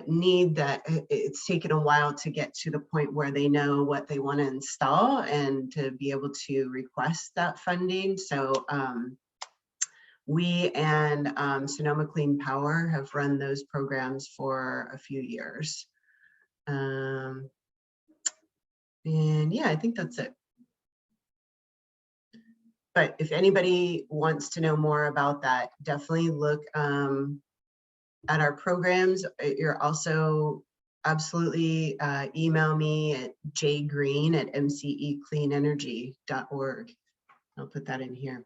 need that it's taken a while to get to the point where they know what they want to install and to be able to request that funding. So we and Sonoma Clean Power have run those programs for a few years. And yeah, I think that's it. But if anybody wants to know more about that, definitely look at our programs. You're also absolutely email me at jgreen@mcecleanenergy.org. I'll put that in here.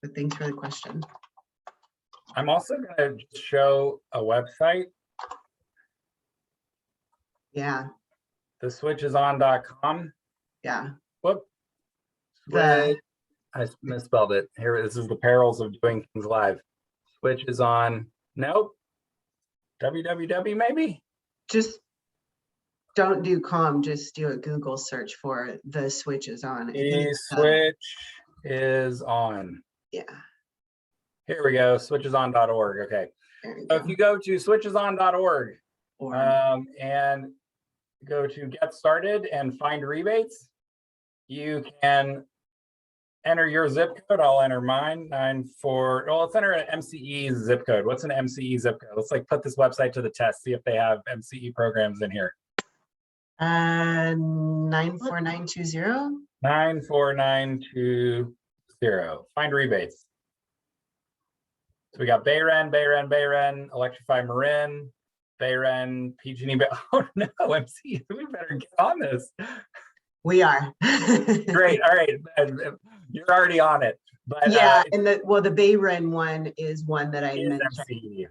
But thanks for the question. I'm also going to show a website. Yeah. The switchonon.com. Yeah. Whoop. I misspelled it. Here, this is the perils of doing things live. Switch is on. Nope. www maybe? Just don't do com, just do a Google search for the switch is on. I The think, switch is on. yeah, Here we go, switcheson.org. Okay. there you So go. if you go to switcheson.org Or and go to get started and find rebates, you can enter your zip code. I'll enter mine, 94. Well, let's enter an MCE zip code. What's an MCE zip code? Let's like put this website to the test, see if they have MCE programs in here. 94920. 94920. Find rebates. So we got Bayren, Electrify Marin, Bayren, PG&E. Oh no, MCE, we better get on this. We are. Great, all right, you're already on it. But Yeah, and the Bayren one is one that I mentioned. MCE.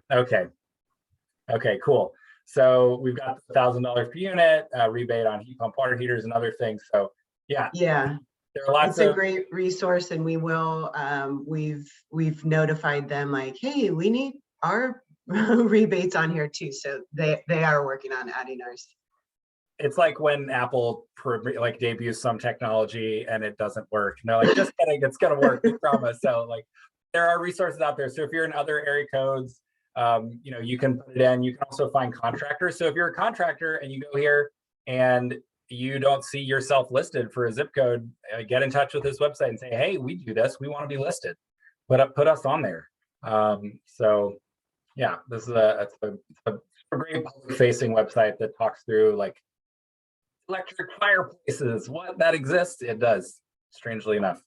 Okay, cool. So we've got $1,000 per unit, rebate on heat pump water heaters and other things. So yeah, there are lots it's a great resource, and we will. We've notified them like, hey, we need our rebates on here too. So they are working on adding ours. It's like when Apple like debuts some technology and it doesn't work. And they're like, just kidding, it's gonna work, we promise. So like, there are resources out there. So if you're in other area codes, you know, you can put it in. You can also find contractors. So if you're a contractor and you go here and you don't see yourself listed for a zip code, get in touch with this website and say, hey, we do this, we want to be listed, put us on there. So yeah, this is a great public facing website that talks through like electric fireplaces, what that exists. It does, strangely enough.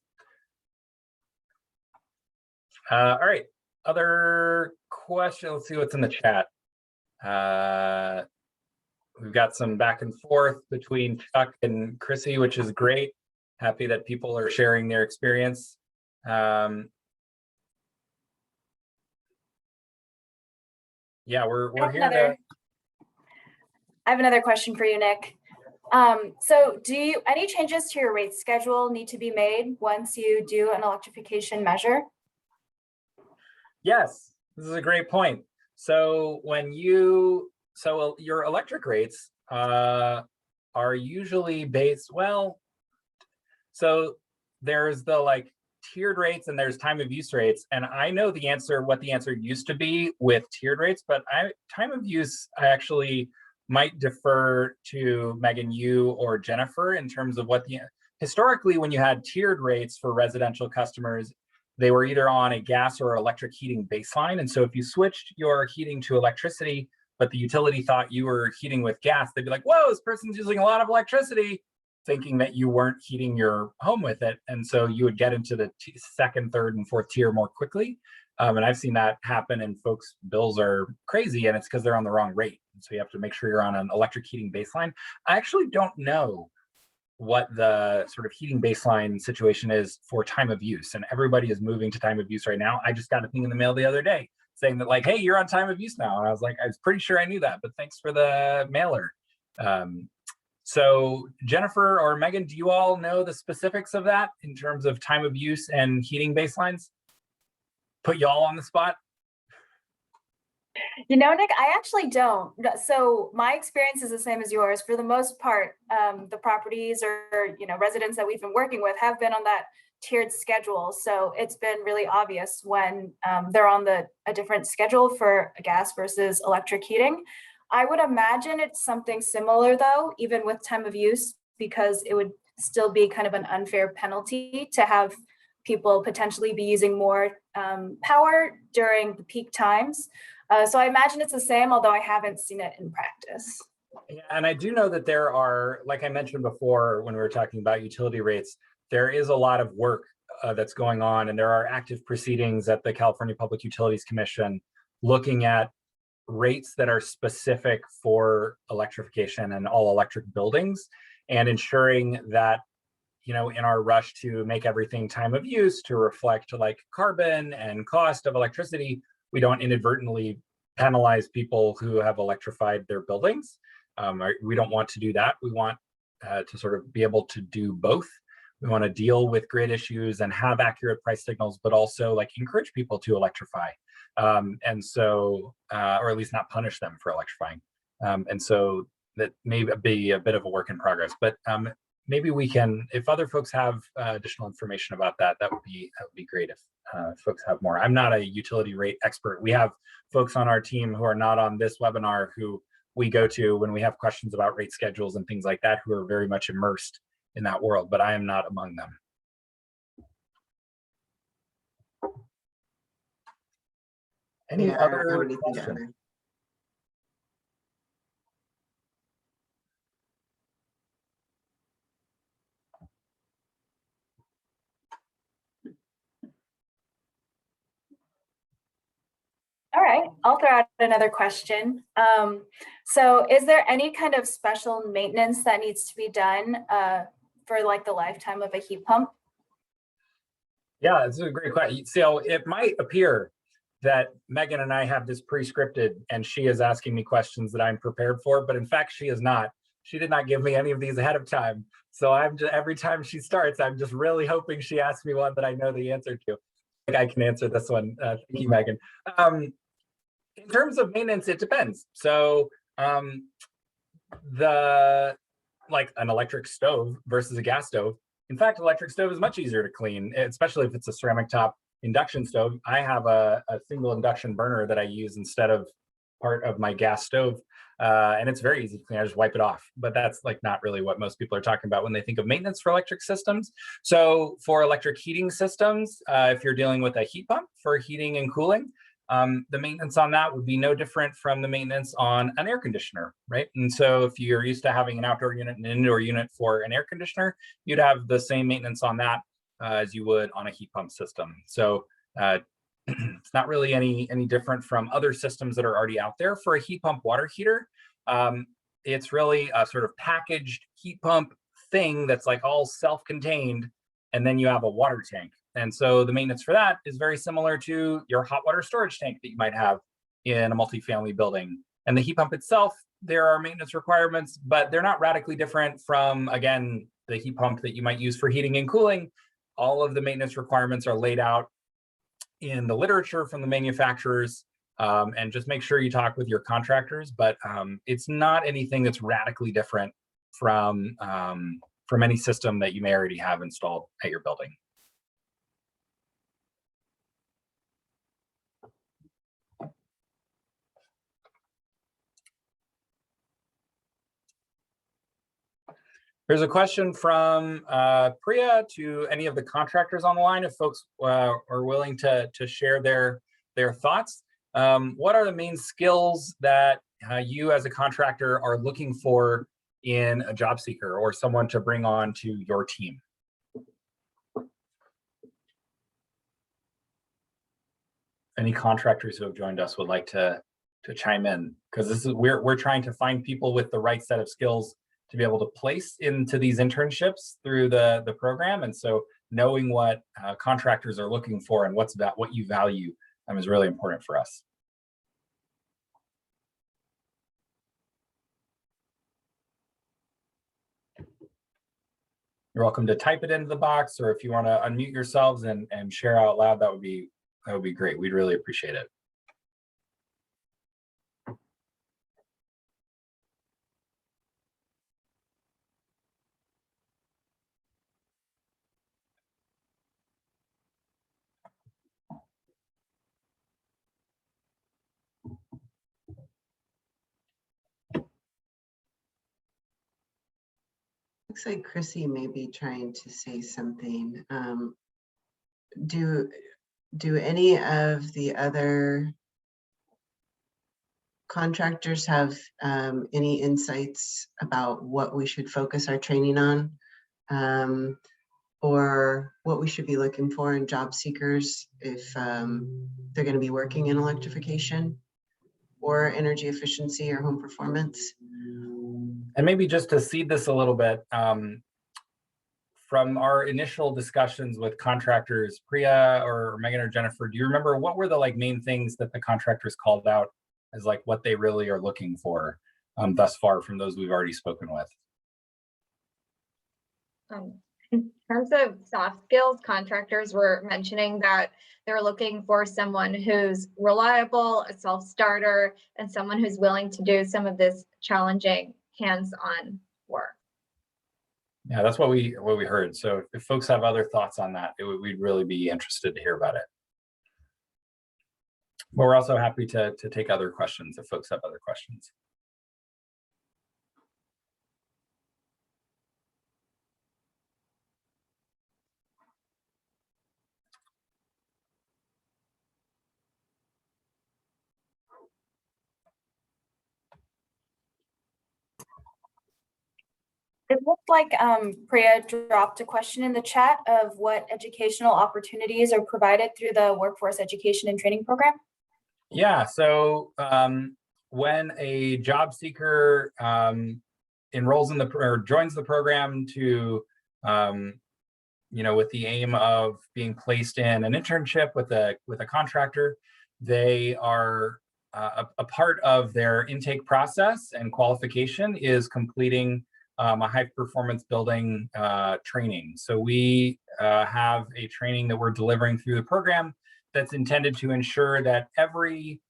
All right, other questions. Let's see what's in the chat. We've got some back and forth between Chuck and Chrissy, which is great. Happy that people are sharing their experience. Yeah, we're here to. I have another question for you, Nick. So any changes to your rate schedule need to be made once you do an electrification measure? Yes, this is a great point. So your electric rates are usually based, well, so there's the like tiered rates and there's time of use rates. And I know the answer, what the answer used to be with tiered rates, but time of use, I actually might defer to Megan, you or Jennifer in terms of what historically when you had tiered rates for residential customers, they were either on a gas or electric heating baseline. And so if you switched your heating to electricity, but the utility thought you were heating with gas, they'd be like, whoa, this person's using a lot of electricity, thinking that you weren't heating your home with it. And so you would get into the second, third, and fourth tier more quickly. And I've seen that happen, and folks' bills are crazy, and it's because they're on the wrong rate. And so you have to make sure you're on an electric heating baseline. I actually don't know what the sort of heating baseline situation is for time of use, and everybody is moving to time of use right now. I just got a thing in the mail the other day saying that like, hey, you're on time of use now. And I was like, I was pretty sure I knew that, but thanks for the mailer. So Jennifer or Megan, do you all know the specifics of that in terms of time of use and heating baselines? Put y'all on the spot? You know, Nick, I actually don't. So my experience is the same as yours. For the most part, the properties or residents that we've been working with have been on that tiered schedule. So it's been really obvious when they're on a different schedule for gas versus electric heating. I would imagine it's something similar though, even with time of use, because it would still be kind of an unfair penalty to have people potentially be using more power during the peak times. So I imagine it's the same, although I haven't seen it in practice. Yeah, and I do know that there are, like I mentioned before when we were talking about utility rates, there is a lot of work that's going on, and there are active proceedings at the California Public Utilities Commission looking at rates that are specific for electrification and all electric buildings, and ensuring that in our rush to make everything time of use to reflect like carbon and cost of electricity, we don't inadvertently penalize people who have electrified their buildings. We don't want to do that. We want to sort of be able to do both. We want to deal with grid issues and have accurate price signals, but also like encourage people to electrify. And so, or at least not punish them for electrifying. And so that may be a bit of a work in progress, but maybe we can, if other folks have additional information about that, that would be great if folks have more. I'm not a utility rate expert. We have folks on our team who are not on this webinar who we go to when we have questions about rate schedules and things like that, who are very much immersed in that world, but I am not among them. Any other questions? All right, I'll throw out another question. So is there any kind of special maintenance that needs to be done for like the lifetime of a heat pump? Yeah, it's a great question. So it might appear that Megan and I have this pre-scripted and she is asking me questions that I'm prepared for, but in fact, she is not. She did not give me any of these ahead of time. So I'm just, every time she starts, I'm just really hoping she asks me one that I know the answer to. Like I can answer this one. Thank you, Megan. In terms of maintenance, it depends. So like an electric stove versus a gas stove. In fact, electric stove is much easier to clean, especially if it's a ceramic top induction stove. I have a single induction burner that I use instead of part of my gas stove. And it's very easy to clean. I just wipe it off. But that's like not really what most people are talking about when they think of maintenance for electric systems. So for electric heating systems, if you're dealing with a heat pump for heating and cooling, the maintenance on that would be no different from the maintenance on an air conditioner, right? And so if you're used to having an outdoor unit and an indoor unit for an air conditioner, you'd have the same maintenance on that as you would on a heat pump system. So it's not really any different from other systems that are already out there. For a heat pump water heater, it's really a sort of packaged heat pump thing that's like all self-contained, and then you have a water tank. And so the maintenance for that is very similar to your hot water storage tank that you might have in a multifamily building. And the heat pump itself, there are maintenance requirements, but they're not radically different from, again, the heat pump that you might use for heating and cooling. All of the maintenance requirements are laid out in the literature from the manufacturers, and just make sure you talk with your contractors, but it's not anything that's radically different from any system that you may already have installed at your building. There's a question from Priya to any of the contractors on the line, if folks are willing to share their thoughts. What are the main skills that you as a contractor are looking for in a job seeker or someone to bring on to your team? Any contractors who have joined us would like to chime in, because this is we're trying to find people with the right set of skills to be able to place into these internships through the program. And so knowing what contractors are looking for and what you value is really important for us. You're welcome to type it into the box, or if you want to unmute yourselves and share out loud, that would be great. We'd really appreciate it. Looks like Chrissy may be trying to say something. Do any of the other contractors have any insights about what we should focus our training on, or what we should be looking for in job seekers if they're going to be working in electrification or energy efficiency or home performance? And maybe just to seed this a little bit, from our initial discussions with contractors, Priya or Megan or Jennifer, do you remember what were the main things that the contractors called out as what they really are looking for thus far from those we've already spoken with? In terms of soft skills, contractors were mentioning that they're looking for someone who's reliable, a self-starter, and someone who's willing to do some of this challenging hands-on work. Yeah, that's what we heard. So if folks have other thoughts on that, we'd really be interested to hear about it. But we're also happy to take other questions if folks have other questions. It looked like Priya dropped a question in the chat of what educational opportunities are provided through the Workforce Education and Training Program. Yeah, so when a job seeker enrolls in or joins the program to, with the aim of being placed in an internship with a contractor, they are a part of their intake process and qualification is completing a high performance building training. So we have a training that we're delivering through the program that's intended to ensure that every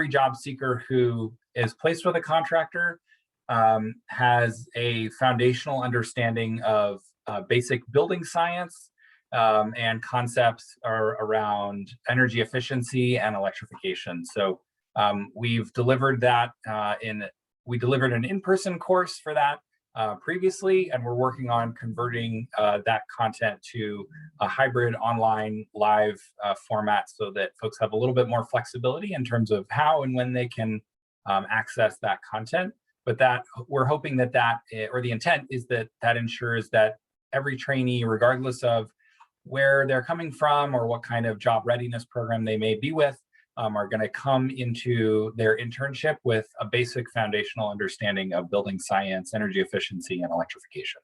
job seeker who is placed with a contractor has a foundational understanding of basic building science and concepts around energy efficiency and electrification. So we've delivered that we delivered an in-person course for that previously, and we're working on converting that content to a hybrid online live format so that folks have a little bit more flexibility in terms of how and when they can access that content. But that we're hoping that or the intent is that ensures that every trainee, regardless of where they're coming from or what kind of job readiness program they may be with, are going to come into their internship with a basic foundational understanding of building science, energy efficiency, and electrification.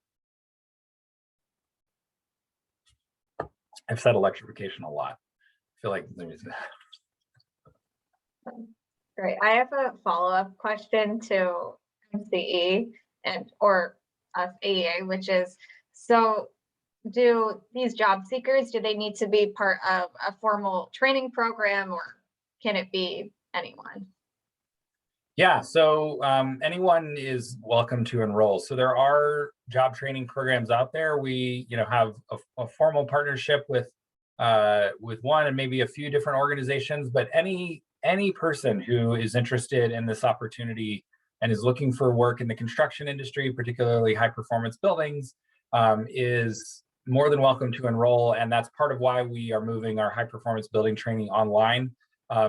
I've said electrification a lot. I feel like there's... Great. I have a follow-up question to MCE or us AEA, which is, so do these job seekers, do they need to be part of a formal training program, or can it be anyone? Yeah, so anyone is welcome to enroll. So there are job training programs out there. We, have a formal partnership with one and maybe a few different organizations, but any person who is interested in this opportunity and is looking for work in the construction industry, particularly high performance buildings, is more than welcome to enroll. And that's part of why we are moving our high performance building training online.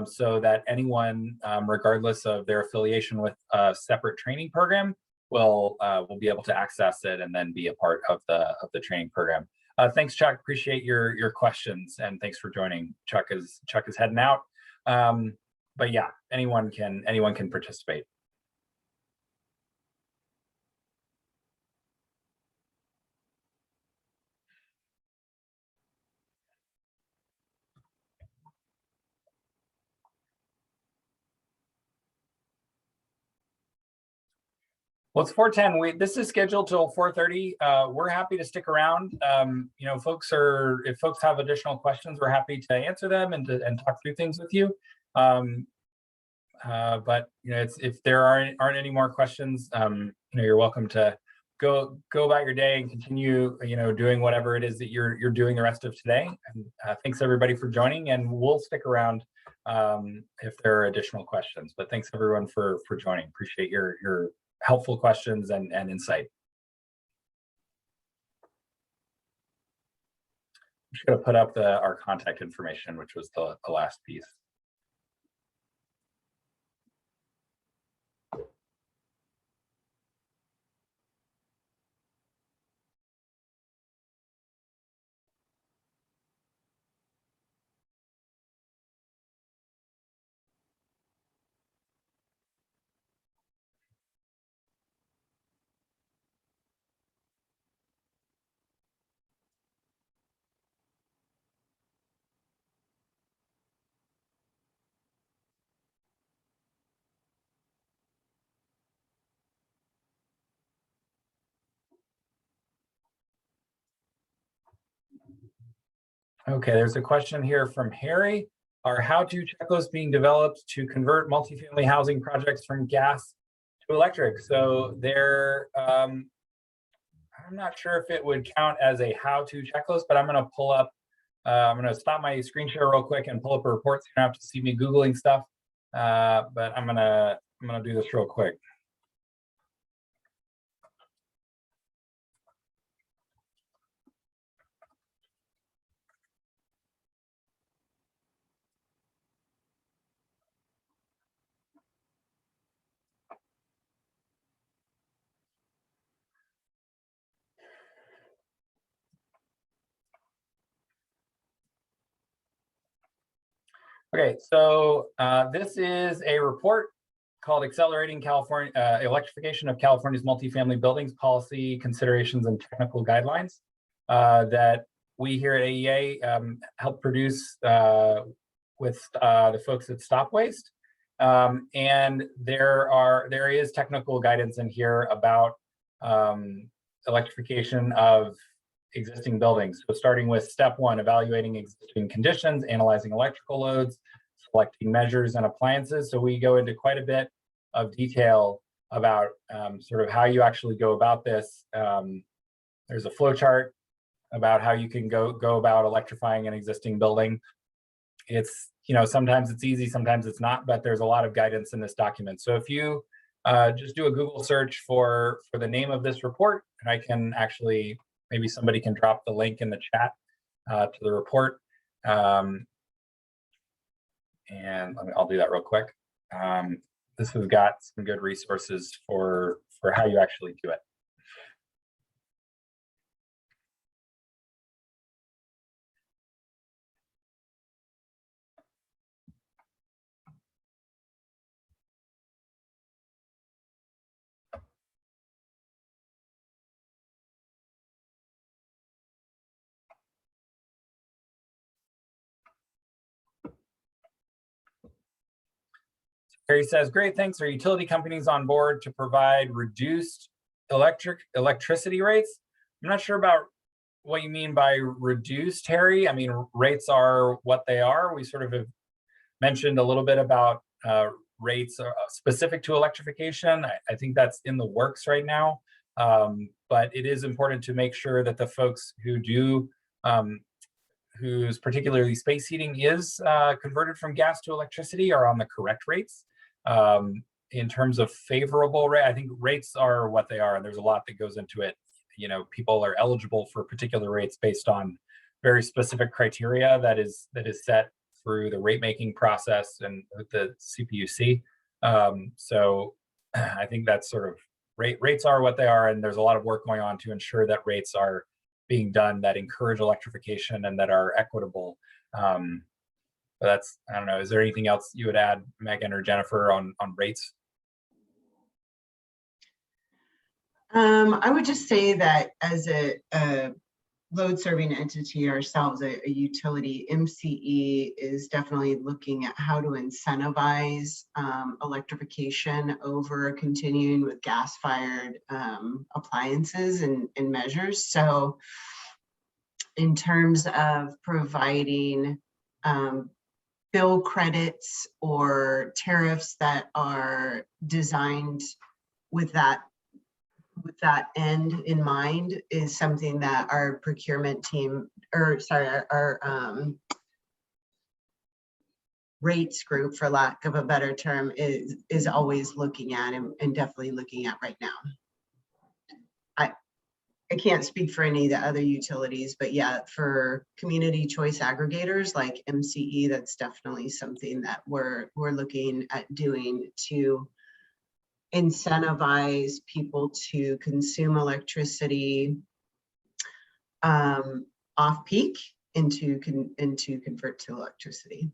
So that anyone, regardless of their affiliation with a separate training program, will be able to access it and then be a part of the training program. Thanks, Chuck. Appreciate your questions, and thanks for joining. Chuck is heading out, but yeah, anyone can participate. Well, it's 4:10. This is scheduled till 4:30. We're happy to stick around. If folks have additional questions, we're happy to answer them and talk through things with you. But if there aren't any more questions, you're welcome to go about your day and continue, doing whatever it is that you're doing the rest of today. And thanks everybody for joining, and we'll stick around if there are additional questions. But thanks everyone for joining. Appreciate your helpful questions and insight. I'm just going to put up our contact information, which was the last piece. Okay, there's a question here from Harry. Are how-to checklists being developed to convert multifamily housing projects from gas to electric? So I'm not sure if it would count as a how-to checklist, but I'm going to pull up. I'm going to stop my screen share real quick and pull up a report. So you don't have to see me Googling stuff. But I'm gonna do this real quick. Okay, so this is a report called Accelerating California Electrification of California's Multifamily Buildings Policy Considerations and Technical Guidelines that we here at AEA helped produce with the folks at Stop Waste. And there is technical guidance in here about electrification of existing buildings. So starting with step 1, evaluating existing conditions, analyzing electrical loads, selecting measures and appliances. So we go into quite a bit of detail about sort of how you actually go about this. There's a flow chart about how you can go about electrifying an existing building. It's, sometimes it's easy, sometimes it's not, but there's a lot of guidance in this document. So if you just do a Google search for the name of this report, and I can actually, maybe somebody can drop the link in the chat to the report. And I'll do that real quick. This has got some good resources for how you actually do it. Harry says, great, thanks. Are utility companies on board to provide reduced electricity rates? I'm not sure about what you mean by reduced, Harry. I mean, rates are what they are. We sort of have mentioned a little bit about rates specific to electrification. I think that's in the works right now. But it is important to make sure that the folks who do whose particularly space heating is converted from gas to electricity are on the correct rates. In terms of favorable rate, I think rates are what they are, and there's a lot that goes into it. People are eligible for particular rates based on very specific criteria that is set through the rate making process and with the CPUC. So I think that's sort of rates are what they are, and there's a lot of work going on to ensure that rates are being done that encourage electrification and that are equitable. But that's, I don't know, is there anything else you would add, Megan or Jennifer, on rates? I would just say that as a load serving entity ourselves, a utility, MCE is definitely looking at how to incentivize electrification over continuing with gas-fired appliances and measures. So in terms of providing bill credits or tariffs that are designed with that end in mind is something that our procurement team, or sorry, our rates group, for lack of a better term, is always looking at and definitely looking at right now. I can't speak for any of the other utilities, but yeah, for community choice aggregators like MCE, that's definitely something that we're looking at doing to incentivize people to consume electricity off peak into convert to electricity.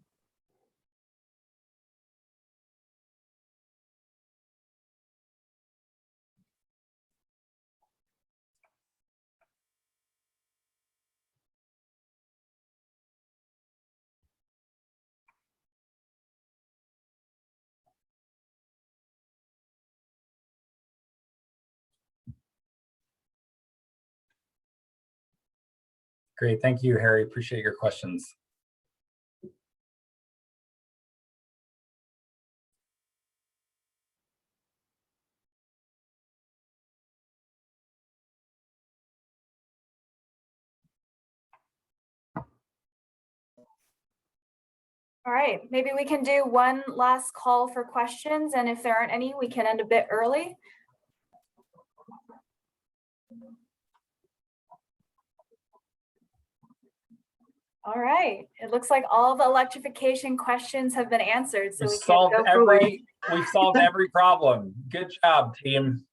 Great. Thank you, Harry. Appreciate your questions. All right, maybe we can do one last call for questions, and if there aren't any, we can end a bit early. All right, it looks like all the electrification questions have been answered, so we can go forward. We've solved every problem. Good job, team.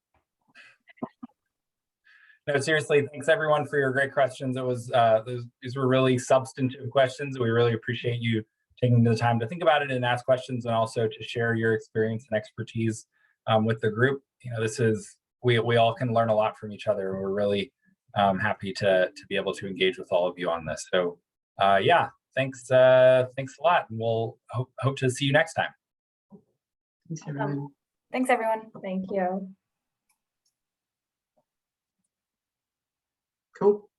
No, seriously, thanks everyone for your great questions. It was these were really substantive questions. We really appreciate you taking the time to think about it and ask questions, and also to share your experience and expertise with the group. You know, this is we all can learn a lot from each other. We're really happy to be able to engage with all of you on this. So yeah, thanks a lot, and we'll hope to see you next time. Thanks, everyone. Thanks, everyone. Thank you. Cool.